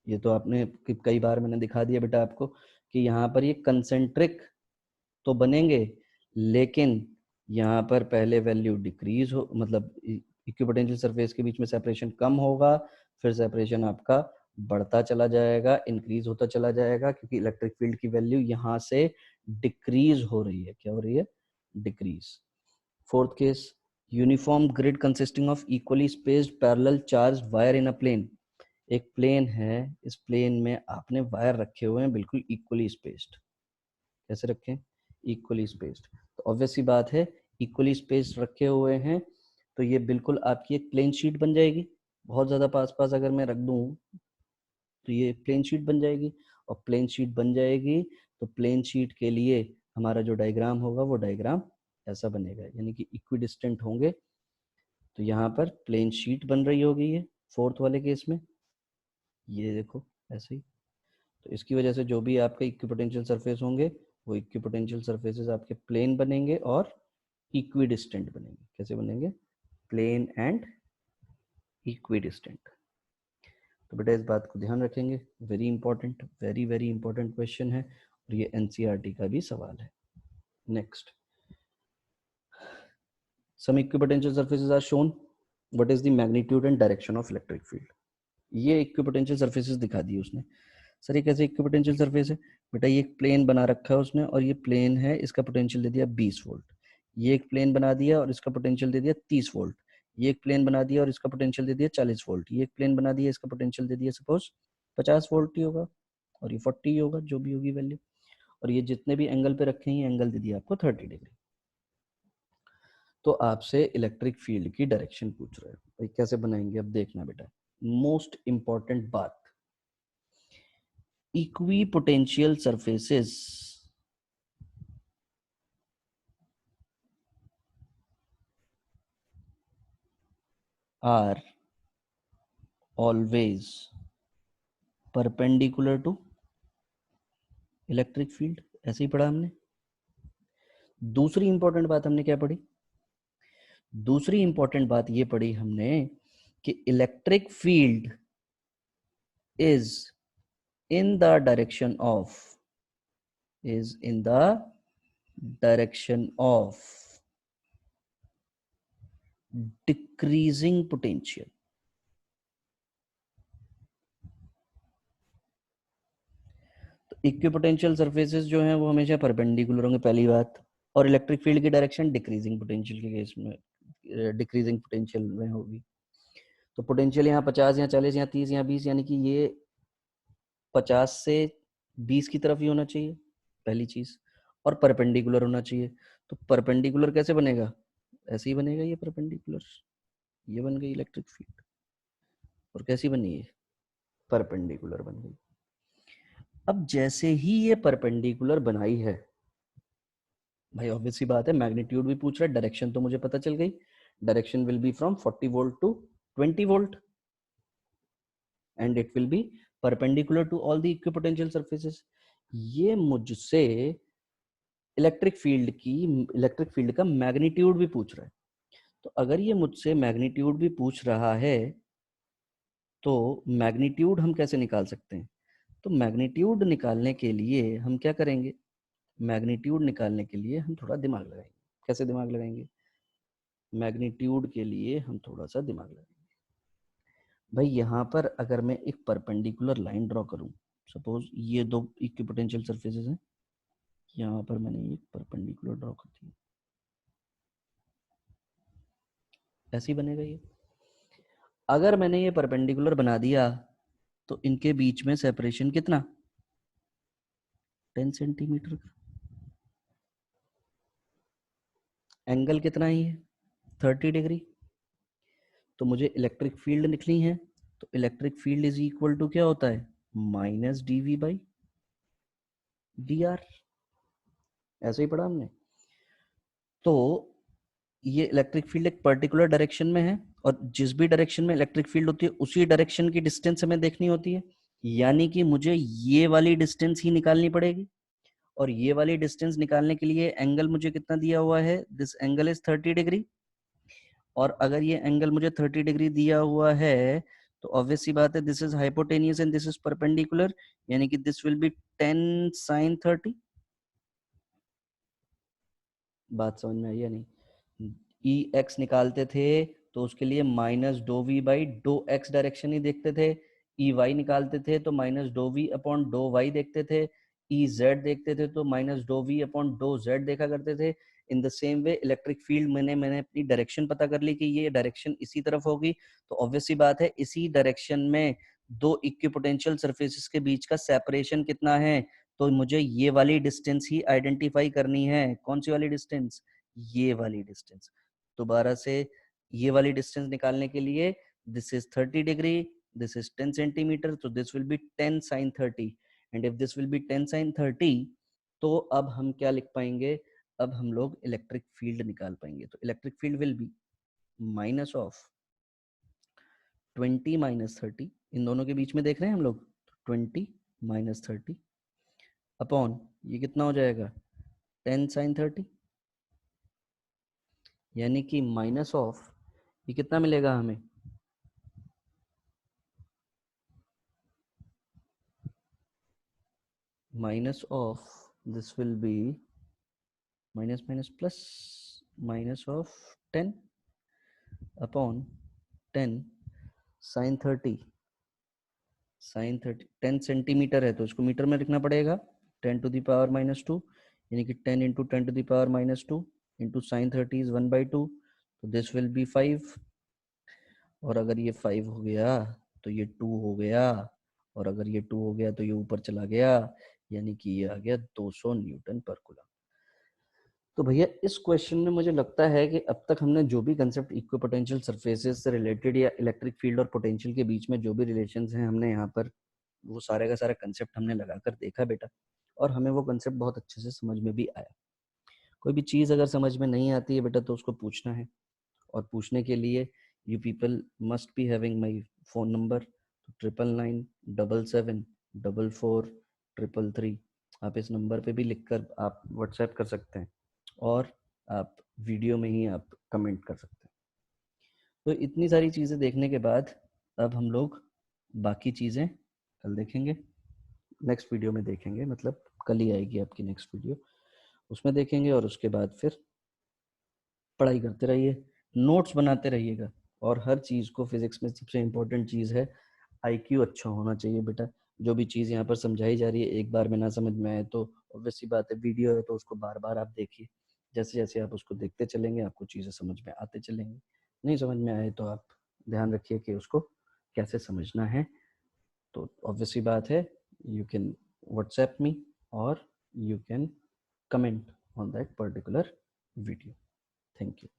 ये तो आपने कई बार मैंने दिखा दिया बेटा आपको कि यहाँ पर ये कंसेंट्रिक तो बनेंगे, लेकिन यहाँ पर पहले वैल्यू डिक्रीज हो, मतलब इक्विपोटेंशियल सरफेस के बीच में सेपरेशन कम होगा, फिर सेपरेशन आपका बढ़ता चला जाएगा, इंक्रीज होता चला जाएगा, क्योंकि इलेक्ट्रिक फील्ड की वैल्यू यहाँ से डिक्रीज हो रही है। क्या हो रही है? Decrease. Fourth case, uniform grid consisting of equally spaced parallel charge wire in a plane. एक प्लेन है, इस प्लेन में आपने वायर रखे हुए हैं बिल्कुल इक्वली स्पेस्ड। कैसे रखें? Equally spaced. तो ऑब्वियस सी बात है इक्वली स्पेस्ड रखे हुए हैं तो ये बिल्कुल आपकी एक प्लेन शीट बन जाएगी। बहुत ज़्यादा पास पास अगर मैं रख दूँ तो ये प्लेन शीट बन जाएगी, और प्लेन शीट बन जाएगी तो प्लेन शीट के लिए हमारा जो डायग्राम होगा वो डायग्राम ऐसा बनेगा, यानी कि इक्विडिस्टेंट होंगे। तो यहाँ पर प्लेन शीट बन रही होगी ये फोर्थ वाले केस में, ये देखो ऐसे ही। तो इसकी वजह से जो भी आपके इक्विपोटेंशियल सरफेस होंगे वो इक्विपोटेंशियल सरफेसेस आपके प्लेन बनेंगे और इक्विडिस्टेंट बनेंगे। कैसे बनेंगे? Plane and equidistant. तो बेटा इस बात को ध्यान रखेंगे, very important, very very important question है और ये एनसीईआरटी का भी सवाल है। Next, some equipotential surfaces are shown, what is the magnitude and direction of electric field। ये इक्विपोटेंशियल सर्फेसेस दिखा दी उसने। सर ये कैसे इक्विपोटेंशियल सर्फेस है? बेटा ये एक प्लेन बना रखा है उसने और ये प्लेन है, इसका पोटेंशियल दे दिया 20 वोल्ट। ये एक प्लेन बना दिया और इसका पोटेंशियल दे दिया 30 वोल्ट। ये एक प्लेन बना दिया और इसका पोटेंशियल दे दिया 40 वोल्ट। ये एक प्लेन बना दिया, इसका पोटेंशियल दे दिया सपोज 50 वोल्ट ही होगा और ये 40 ही होगा, जो भी होगी वैल्यू। और ये जितने भी एंगल पे रखे हैं, ये एंगल दे दिया आपको 30 डिग्री। तो आपसे इलेक्ट्रिक फील्ड की डायरेक्शन पूछ रहे हो, भाई कैसे बनाएंगे? अब देखना बेटा, मोस्ट इंपॉर्टेंट बात, equipotential surfaces are always perpendicular to electric field. ऐसे ही पढ़ा हमने। दूसरी इंपॉर्टेंट बात हमने क्या पढ़ी? दूसरी इंपॉर्टेंट बात ये पढ़ी हमने कि electric field is in the direction of decreasing potential. तो इक्विपोटेंशियल सरफेसेस जो हैं वो हमेशा परपेंडिकुलर होंगे, पहली बात। और इलेक्ट्रिक फील्ड की डायरेक्शन डिक्रीजिंग पोटेंशियल के केस में, डिक्रीजिंग पोटेंशियल में होगी। तो पोटेंशियल यहाँ 50, यहाँ 40, यहाँ 30, यहाँ 20, यानी कि ये 50 से 20 की तरफ ही होना चाहिए, पहली चीज। और परपेंडिकुलर होना चाहिए। तो परपेंडिकुलर कैसे बनेगा? ऐसे ही बनेगा, ये परपेंडिकुलर, ये बन गई इलेक्ट्रिक फील्ड। और कैसी बनी? ये परपेंडिकुलर बन गई। अब जैसे ही ये परपेंडिकुलर बनाई है, भाई ऑब्वियस सी बात है, मैग्नीट्यूड भी पूछ रहा है, डायरेक्शन तो मुझे पता चल गई। Direction will be from 40 volt to 20 volt and it will be perpendicular to all the equipotential surfaces. ये मुझसे इलेक्ट्रिक फील्ड का मैग्नीट्यूड भी पूछ रहा है। तो अगर ये मुझसे मैग्नीट्यूड भी पूछ रहा है तो मैग्नीट्यूड हम कैसे निकाल सकते हैं? तो मैग्नीट्यूड निकालने के लिए हम क्या करेंगे? मैग्नीट्यूड निकालने के लिए हम थोड़ा दिमाग लगाएंगे। कैसे दिमाग लगाएंगे? मैग्नीट्यूड के लिए हम थोड़ा सा दिमाग लगाएंगे। भाई यहाँ पर अगर मैं एक परपेंडिकुलर लाइन ड्रॉ करूं, सपोज ये दो इक्विपोटेंशियल सरफेसेस हैं, यहाँ पर मैंने एक परपेंडिकुलर ड्रॉ कर दी, ऐसे ही बनेगा ये। अगर मैंने ये परपेंडिकुलर बना दिया तो इनके बीच में सेपरेशन कितना? 10 सेंटीमीटर। एंगल कितना ही है? 30 डिग्री। तो मुझे इलेक्ट्रिक फील्ड लिखनी है, तो electric field is equal to क्या होता है? Minus dV by dr। ऐसे ही पढ़ा हमने। तो ये इलेक्ट्रिक फील्ड एक पर्टिकुलर डायरेक्शन में है और जिस भी डायरेक्शन में इलेक्ट्रिक फील्ड होती है उसी डायरेक्शन की डिस्टेंस हमें देखनी होती है। यानी कि मुझे ये वाली डिस्टेंस ही निकालनी पड़ेगी। और ये वाली डिस्टेंस निकालने के लिए एंगल मुझे कितना दिया हुआ है? This angle is 30 degree. और अगर ये एंगल मुझे 30 डिग्री दिया हुआ है तो ऑब्वियस सी बात है, this is hypotenuse and this is perpendicular, यानी कि दिस विल बी 10 sin 30। बात समझ में आई या नहीं? ई एक्स निकालते थे तो उसके लिए माइनस डो वी बाई डो एक्स डायरेक्शन ही देखते थे। ई वाई निकालते थे तो माइनस डो वी अपॉन डो वाई देखते थे। ई जेड देखते थे तो माइनस डो वी अपॉन डो जेड देखा करते थे। In the same way electric field मैंने अपनी डायरेक्शन पता कर ली कि ये डायरेक्शन इसी तरफ होगी, तो ऑब्वियस सी बात है इसी डायरेक्शन में दो इक्विपोटेंशियल सरफेसेस के बीच का सेपरेशन कितना है? तो मुझे ये वाली डिस्टेंस ही आइडेंटिफाई करनी है। कौन सी वाली डिस्टेंस? ये वाली डिस्टेंस। दोबारा से, ये वाली डिस्टेंस निकालने के लिए this is 30 degree, this is 10 centimetre, तो this will be 10 sin 30 and if this will be 10 sin 30, तो अब हम क्या लिख पाएंगे? अब हम लोग इलेक्ट्रिक फील्ड निकाल पाएंगे। तो electric field will be minus of 20 minus 30, इन दोनों के बीच में देख रहे हैं हम लोग, 20 माइनस 30 अपॉन ये कितना हो जाएगा? 10 sin 30। यानी कि माइनस ऑफ, ये कितना मिलेगा हमें, minus of this will be minus minus plus, minus of 10 upon 10 sine 30, sine 30 10 centimetre है तो इसको मीटर में लिखना पड़ेगा, 10 टू द पावर माइनस 2, यानी कि 10 into 10 to the power minus 2 into sine 30 is 1/2, तो दिस विल बी 5, और अगर ये 5 हो गया तो ये 2 हो गया, और अगर ये 2 हो गया तो ये ऊपर चला गया, यानी कि ये आ गया 200 न्यूटन पर कूलम। तो भैया इस क्वेश्चन में मुझे लगता है कि अब तक हमने जो भी कंसेप्ट इक्विपोटेंशियल सरफेसेस से रिलेटेड या इलेक्ट्रिक फील्ड और पोटेंशियल के बीच में जो भी रिलेशंस हैं हमने यहाँ पर वो सारे का सारा कंसेप्ट हमने लगाकर देखा बेटा, और हमें वो कंसेप्ट बहुत अच्छे से समझ में भी आया। कोई भी चीज़ अगर समझ में नहीं आती है बेटा तो उसको पूछना है, और पूछने के लिए you people must be having my phone number 9997774433। आप इस नंबर पे भी लिखकर आप व्हाट्सएप कर सकते हैं, और आप वीडियो में ही आप कमेंट कर सकते हैं। तो इतनी सारी चीज़ें देखने के बाद अब हम लोग बाकी चीज़ें कल देखेंगे, नेक्स्ट वीडियो में देखेंगे, मतलब कल ही आएगी आपकी नेक्स्ट वीडियो, उसमें देखेंगे, और उसके बाद फिर पढ़ाई करते रहिए, नोट्स बनाते रहिएगा, और हर चीज़ को, फिजिक्स में सबसे इम्पोर्टेंट चीज़ है आईक्यू अच्छा होना चाहिए बेटा। जो भी चीज़ यहाँ पर समझाई जा रही है एक बार में ना समझ में आए तो ऑब्वियस सी बात है, वीडियो है तो उसको बार बार आप देखिए, जैसे जैसे आप उसको देखते चलेंगे आपको चीज़ें समझ में आते चलेंगी, नहीं समझ में आए तो आप ध्यान रखिए कि उसको कैसे समझना है। तो ऑब्वियस सी बात है, यू कैन व्हाट्सएप मी और you can comment on that particular video. Thank you.